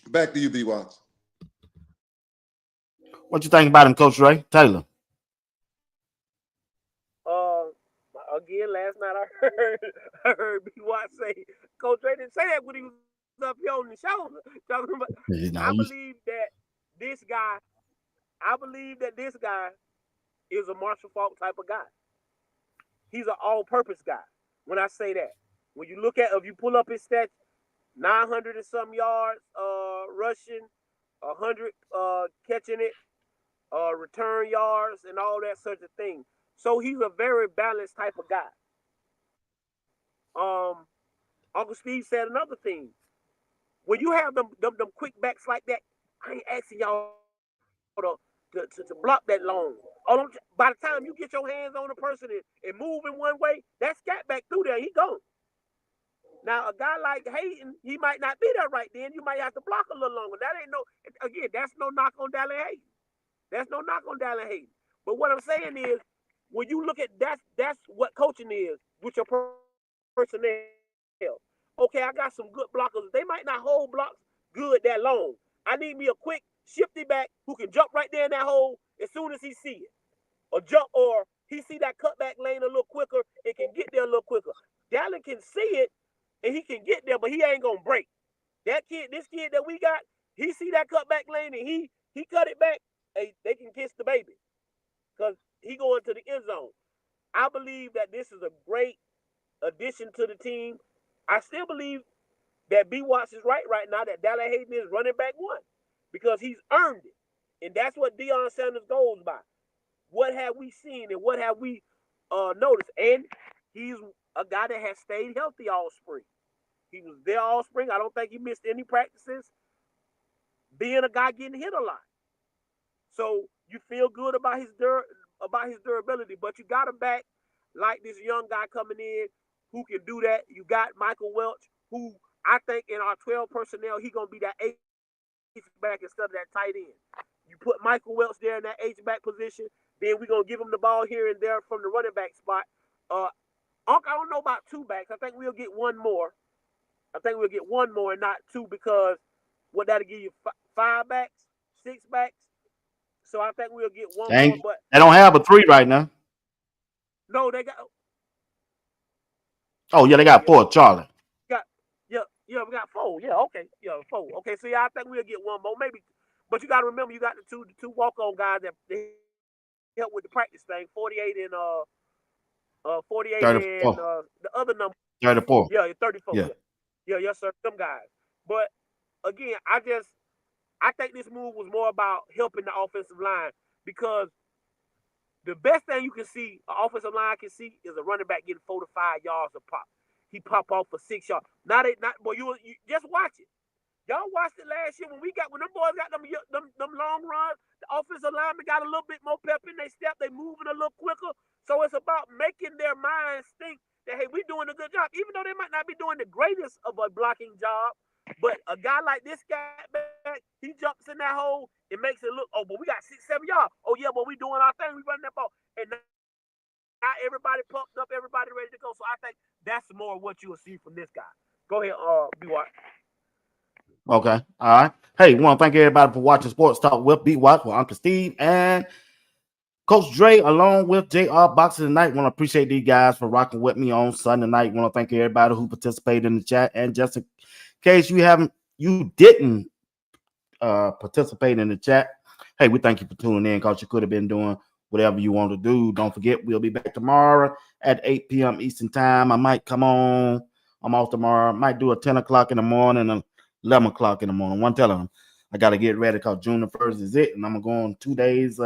Back to you, BWatts. What you think about him, Coach Ray Taylor? Again, last night I heard BWatts say Coach Ray didn't say that when he was up here on the show. Talking about, I believe that this guy is a Marshall Faulk type of guy. He's an all-purpose guy. When I say that, when you look at, if you pull up his stats, 900 and some yards rushing, 100 catching it, return yards, and all that sort of thing. So he's a very balanced type of guy. Uncle Steve said another thing. When you have them quick backs like that, I ain't asking y'all to block that long. By the time you get your hands on a person and move in one way, that scat back through there, he gone. Now, a guy like Hayden, he might not be there right then. You might have to block a little longer. That's no knock on Dallin Hayden. That's no knock on Dallin Hayden. But what I'm saying is, when you look at that's what coaching is with your personnel. Okay, I got some good blockers. They might not hold blocks good that long. I need me a quick shifty back who can jump right there in that hole as soon as he see it. Or he see that cutback lane a little quicker and can get there a little quicker. Dallin can see it and he can get there, but he ain't gonna break. This kid that we got, he see that cutback lane and he cut it back. Hey, they can kiss the baby because he going to the end zone. I believe that this is a great addition to the team. I still believe that BWatts is right now that Dallin Hayden is running back one because he's earned it. And that's what Shedeur Sanders goes by. What have we seen and what have we noticed? And he's a guy that has stayed healthy all spring. He was there all spring. I don't think he missed any practices. Being a guy getting hit a lot. So you feel good about his durability, but you got him back like this young guy coming in who can do that. You got Michael Welch, who I think in our 12 personnel, he's going to be that H-back instead of that tight end. You put Michael Welch there in that H-back position, then we're going to give him the ball here and there from the running back spot. I don't know about two backs. I think we'll get one more. And not two because what that'll give you 5 backs, 6 backs. So I think we'll get one more. But they don't have a 3 right now. No, they got. Oh yeah, they got 4. Charlie. We got 4. Yeah, okay. Yeah, 4. Okay, so I think we'll get one more, maybe. But you got to remember, you got the two walk-on guys that they help with the practice thing. 48 and 48 34. and the other number. 34. Yeah, 34. Yeah, yes, sir. Them guys. But again, I think this move was more about helping the offensive line because the best thing you can see, an offensive line can see, is a running back getting 4 to 5 yards a pop. He pop off for 6 yards. You just watch it. Y'all watched it last year when them boys got them long runs. The offensive linemen got a little bit more pep in their step. They moving a little quicker. So it's about making their minds think that, hey, we're doing a good job. Even though they might not be doing the greatest of a blocking job, but a guy like this guy back, he jumps in that hole. It makes it look, but we got 6, 7 yards. Oh, yeah, but we doing our thing. We running that ball. And everybody pumped up, everybody ready to go. So I think that's more what you'll see from this guy. Go ahead, BWatts. Okay. All right. Hey, we want to thank everybody for watching Sports Talk with BWatts with Uncle Steve and Coach Dre, along with JR Boxing tonight. Want to appreciate these guys for rocking with me on Sunday night. Want to thank everybody who participated in the chat. And just in case you didn't participate in the chat, hey, we thank you for tuning in because you could have been doing whatever you want to do. Don't forget, we'll be back tomorrow at 8 p.m. Eastern time. I might come on. I'm off tomorrow. Might do a 10 o'clock in the morning and 11 o'clock in the morning. One telling them I got to get ready because June the 1st is it. And I'm going 2 days,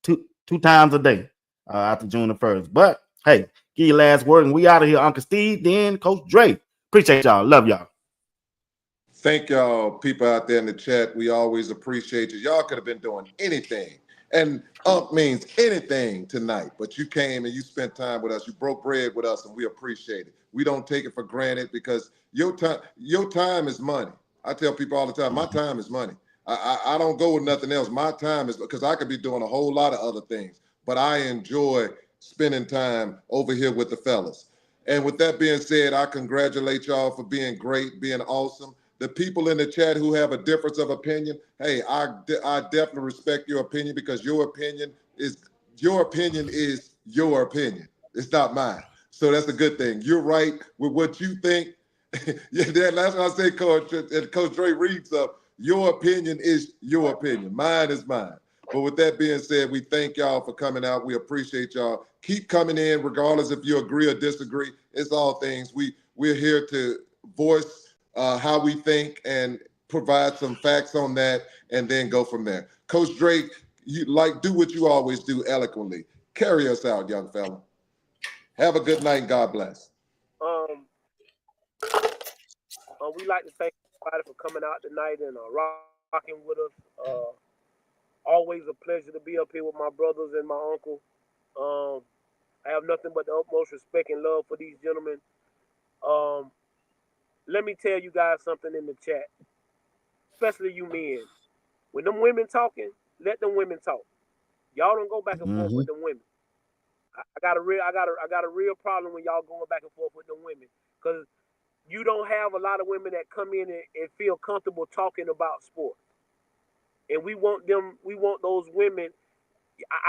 two times a day after June the 1st. But hey, give your last word. And we out of here. Uncle Steve, then Coach Dre. Appreciate y'all. Love y'all. Thank y'all, people out there in the chat. We always appreciate you. Y'all could have been doing anything. And means anything tonight, but you came and you spent time with us. You broke bread with us, and we appreciate it. We don't take it for granted because your time is money. I tell people all the time, my time is money. I don't go with nothing else. My time is because I could be doing a whole lot of other things, but I enjoy spending time over here with the fellas. And with that being said, I congratulate y'all for being great, being awesome. The people in the chat who have a difference of opinion, hey, I definitely respect your opinion because your opinion is your opinion. It's not mine. So that's a good thing. You're right with what you think. Yeah, that's what I say, Coach Dre reads up. Your opinion is your opinion. Mine is mine. But with that being said, we thank y'all for coming out. We appreciate y'all. Keep coming in, regardless if you agree or disagree. It's all things. We're here to voice how we think and provide some facts on that, and then go from there. Coach Drake, you do what you always do eloquently. Carry us out, young fella. Have a good night and God bless. We like to thank everybody for coming out tonight and rocking with us. Always a pleasure to be up here with my brothers and my uncle. I have nothing but the utmost respect and love for these gentlemen. Let me tell you guys something in the chat, especially you men. When them women talking, let them women talk. Y'all don't go back and forth with them women. I got a real problem when y'all going back and forth with them women because you don't have a lot of women that come in and feel comfortable talking about sports. And we want those women.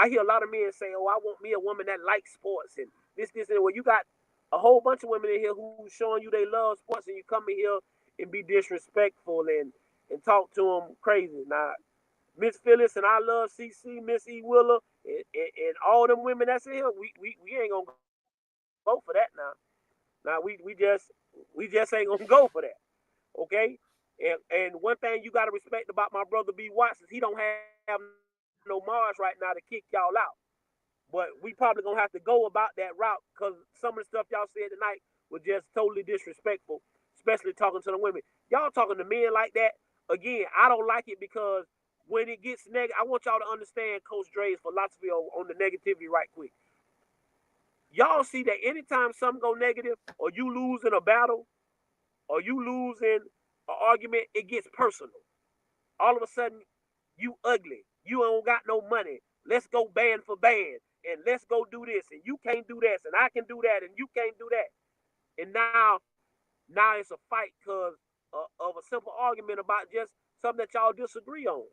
I hear a lot of men say, "Oh, I want me a woman that likes sports and this, and well, you got a whole bunch of women in here who showing you they love sports, and you come in here and be disrespectful and talk to them crazy." Now, Miss Phyllis and I love CC, Miss E Willer, and all them women that's in here, we ain't gonna go for that now. Now we just ain't gonna go for that. Okay? And one thing you gotta respect about my brother BWatts is he don't have no Mars right now to kick y'all out. But we probably gonna have to go about that route because some of the stuff y'all said tonight was just totally disrespectful, especially talking to the women. Y'all talking to men like that. Again, I don't like it because when it gets negative, I want y'all to understand Coach Dre's philosophy on the negativity right quick. Y'all see that anytime something go negative or you lose in a battle or you lose in an argument, it gets personal. All of a sudden, you ugly. You don't got no money. Let's go band for band. And let's go do this. And you can't do this. And I can do that. And you can't do that. And now it's a fight because of a simple argument about just something that y'all disagree on.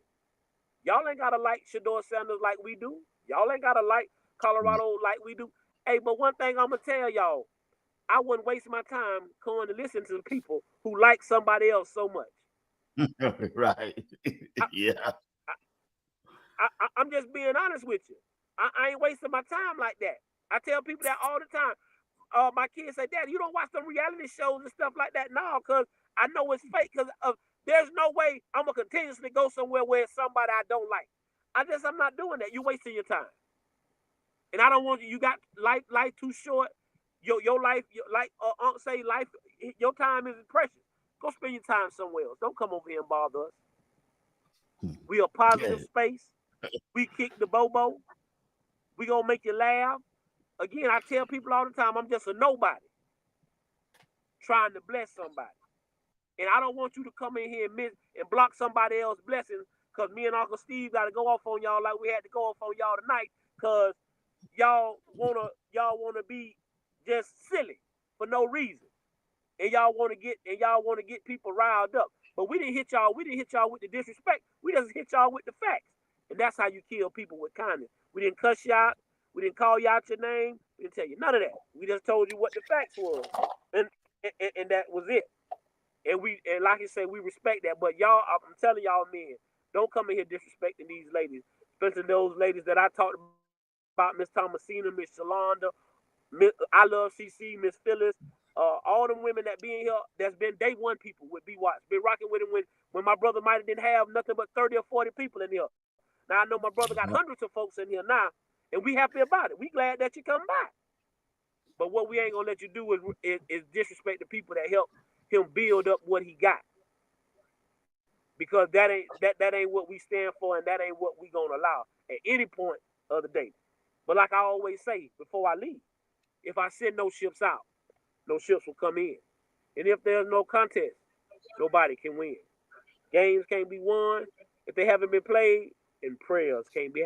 Y'all ain't got to like Shedeur Sanders like we do. Y'all ain't got to like Colorado like we do. Hey, but one thing I'm going to tell y'all, I wouldn't waste my time going to listen to the people who like somebody else so much. Right. Yeah. I'm just being honest with you. I ain't wasting my time like that. I tell people that all the time. My kids say, "Dad, you don't watch the reality shows and stuff like that." No, because I know it's fake. Because there's no way I'm gonna continuously go somewhere where it's somebody I don't like. I'm not doing that. You're wasting your time, and I don't want you. You got life too short. Your life, like Unc say, life. Your time is precious. Go spend your time somewhere else. Don't come over here and bother us. We a positive space. We kick the bobo. We gonna make you laugh. Again, I tell people all the time, I'm just a nobody trying to bless somebody. And I don't want you to come in here and block somebody else's blessings because me and Uncle Steve got to go off on y'all like we had to go off on y'all tonight because y'all wanna be just silly for no reason, and y'all want to get people riled up. But we didn't hit y'all with the disrespect. We just hit y'all with the facts, and that's how you kill people, with kindness. We didn't cuss you out. We didn't call you out your name. We didn't tell you none of that. We just told you what the facts was, and that was it. And like I said, we respect that. But y'all, I'm telling y'all, men, don't come in here disrespecting these ladies, especially those ladies that I talked about, Miss Thomasina, Miss Shalonda, I Love CC, Miss Phyllis, all them women that be in here, that's been day one people with BWatts, been rocking with them when my brother might have didn't have nothing but 30 or 40 people in here. Now I know my brother got hundreds of folks in here now, and we happy about it. We glad that you come by. But what we ain't gonna let you do is disrespect the people that help him build up what he got, because that ain't what we stand for, and that ain't what we gonna allow at any point of the day. But like I always say before I leave, if I send no ships out, no ships will come in. And if there's no contest, nobody can win. Games can't be won if they haven't been played, and prayers can't be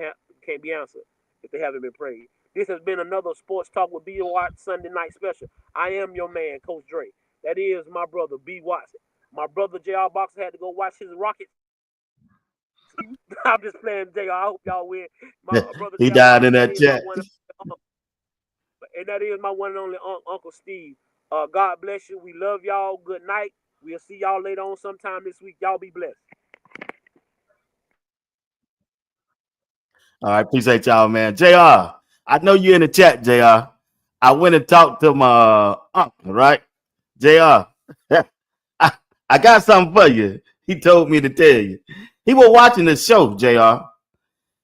answered if they haven't been prayed. This has been another Sports Talk with BWatts Sunday night special. I am your man, Coach Dre. That is my brother, BWatts. My brother, JR Boxer, had to go watch his Rockets. I'm just playing, JR. I hope y'all win. My brother, he JR died Boxer, in that chat. And that is my one and only Uncle Steve. God bless you. We love y'all. Good night. We'll see y'all later on sometime this week. Y'all be blessed. All right, appreciate y'all, man. JR, I know you in the chat, JR. I went and talked to my uncle, right? JR, I got something for you. He told me to tell you. He was watching the show, JR.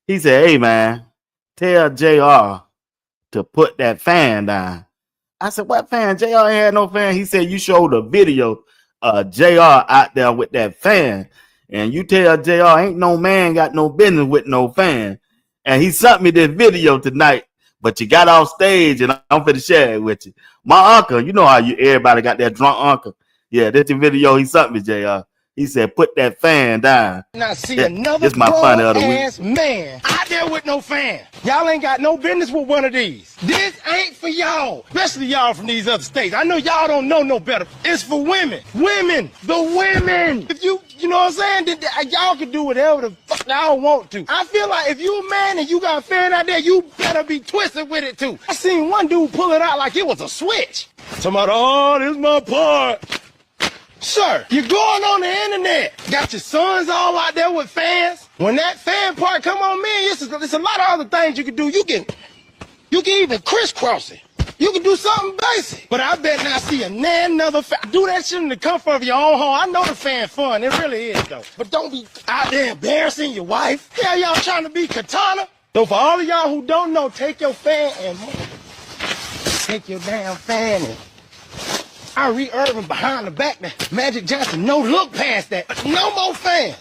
He said, hey, man, tell JR to put that fan down. I said, what fan? JR ain't had no fan. He said, you showed a video of JR out there with that fan. And you tell JR ain't no man got no business with no fan. And he sent me this video tonight, but you got off stage and I'm finna share it with you. My uncle, you know how everybody got that drunk uncle. Yeah, that's the video he sent me, JR. He said, put that fan down. Now see another ass man out there with no fan. Y'all ain't got no business with one of these. This ain't for y'all, especially y'all from these other states. I know y'all don't know no better. It's for women. Women. The women. If you know what I'm saying, y'all can do whatever the fuck y'all want to. I feel like if you a man and you got a fan out there, you better be twisted with it too. I seen one dude pull it out like it was a switch. Somebody, oh, this is my part. Sir, you're going on the internet. Got your sons all out there with fans. When that fan part come on, man, there's a lot of other things you can do. You can even crisscross it. You can do something basic. But I bet not see another fan. Do that shit in the comfort of your own home. I know the fan fun. It really is, though. But don't be out there embarrassing your wife. Yeah, y'all trying to be Katana. So for all of y'all who don't know, take your fan and take your damn fan and Kyrie Irving behind the back there. Magic Johnson, no look past that. No more fans.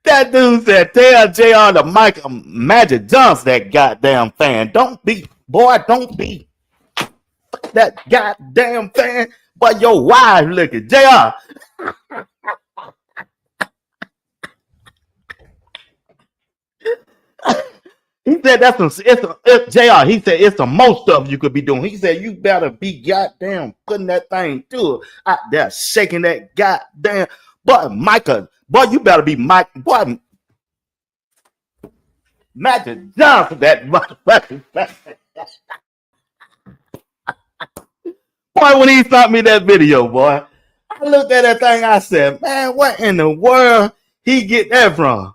That dude said, tell JR to Michael Magic Johnson that goddamn fan. Don't be that goddamn fan. But your wife looking, JR. He said JR. He said it's the most of you could be doing. He said you better be goddamn putting that thing to it out there, shaking that goddamn. But Micah, boy, you better be Mike. Boy, Magic Johnson, that motherfucking. Boy, when he sent me that video, boy, I looked at that thing. I said, man, what in the world he get that from?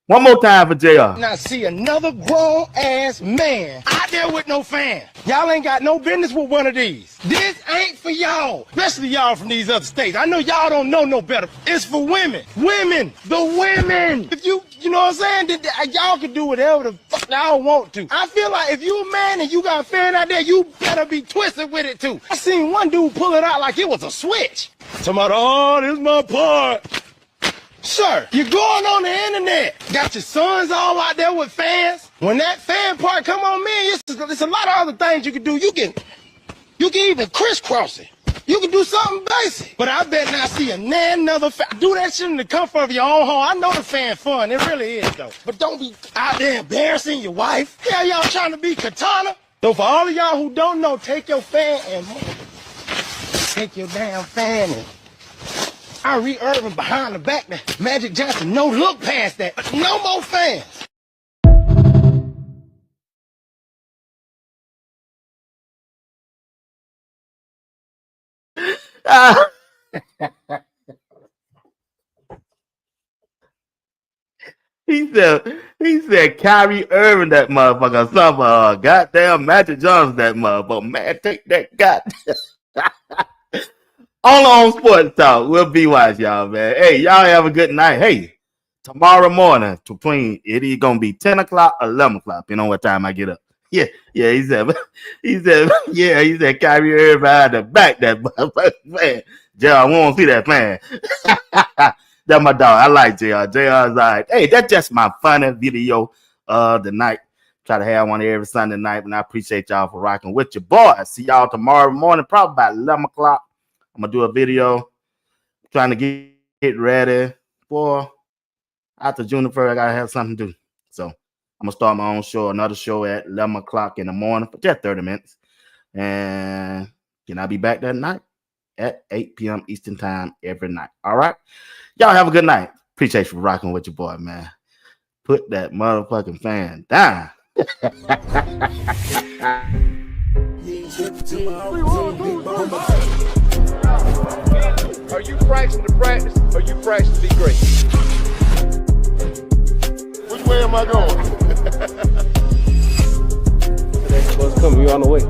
One more time for JR. Now see another grown ass man out there with no fan. Y'all ain't got no business with one of these. This ain't for y'all, especially y'all from these other states. I know y'all don't know no better. It's for women. Women. The women. If you know what I'm saying, y'all can do whatever the fuck y'all want to. I feel like if you a man and you got a fan out there, you better be twisted with it too. I seen one dude pull it out like it was a switch. Somebody, oh, this is my part. Sir, you're going on the internet. Got your sons all out there with fans. When that fan part come on, man, there's a lot of other things you can do. You can even crisscross it. You can do something basic. But I bet not see another fan. Do that shit in the comfort of your own home. I know the fan fun. It really is, though. But don't be out there embarrassing your wife. Hell, y'all trying to be Katana? So for all of y'all who don't know, take your fan and take your damn fan and Kyrie Irving behind the back there. Magic Johnson, no look past that. No more fans. He said Kyrie Irving that motherfucker. Some goddamn Magic Johnson that motherfucker. Man, take that goddamn. All on Sports Talk. We'll be watching y'all, man. Hey, y'all have a good night. Hey, tomorrow morning between it is gonna be 10 o'clock, 11 o'clock. You know what time I get up. Yeah, he said Kyrie Irving out the back that motherfucker, man. JR, I want to see that, man. That's my dog. I like JR. JR's like, hey, that's just my funny video of the night. Try to have one every Sunday night, and I appreciate y'all for rocking with your boy. See y'all tomorrow morning, probably about 11 o'clock. I'm going to do a video trying to get ready for after June 1st. I got to have something to do. So I'm going to start my own show, another show at 11 o'clock in the morning for just 30 minutes. And then I'll be back that night at 8 p.m. Eastern time every night. All right? Y'all have a good night. Appreciate you for rocking with your boy, man. Put that motherfucking fan down. Are you practicing to practice or you practicing to be great? Which way am I going? The next bus coming, you on the way.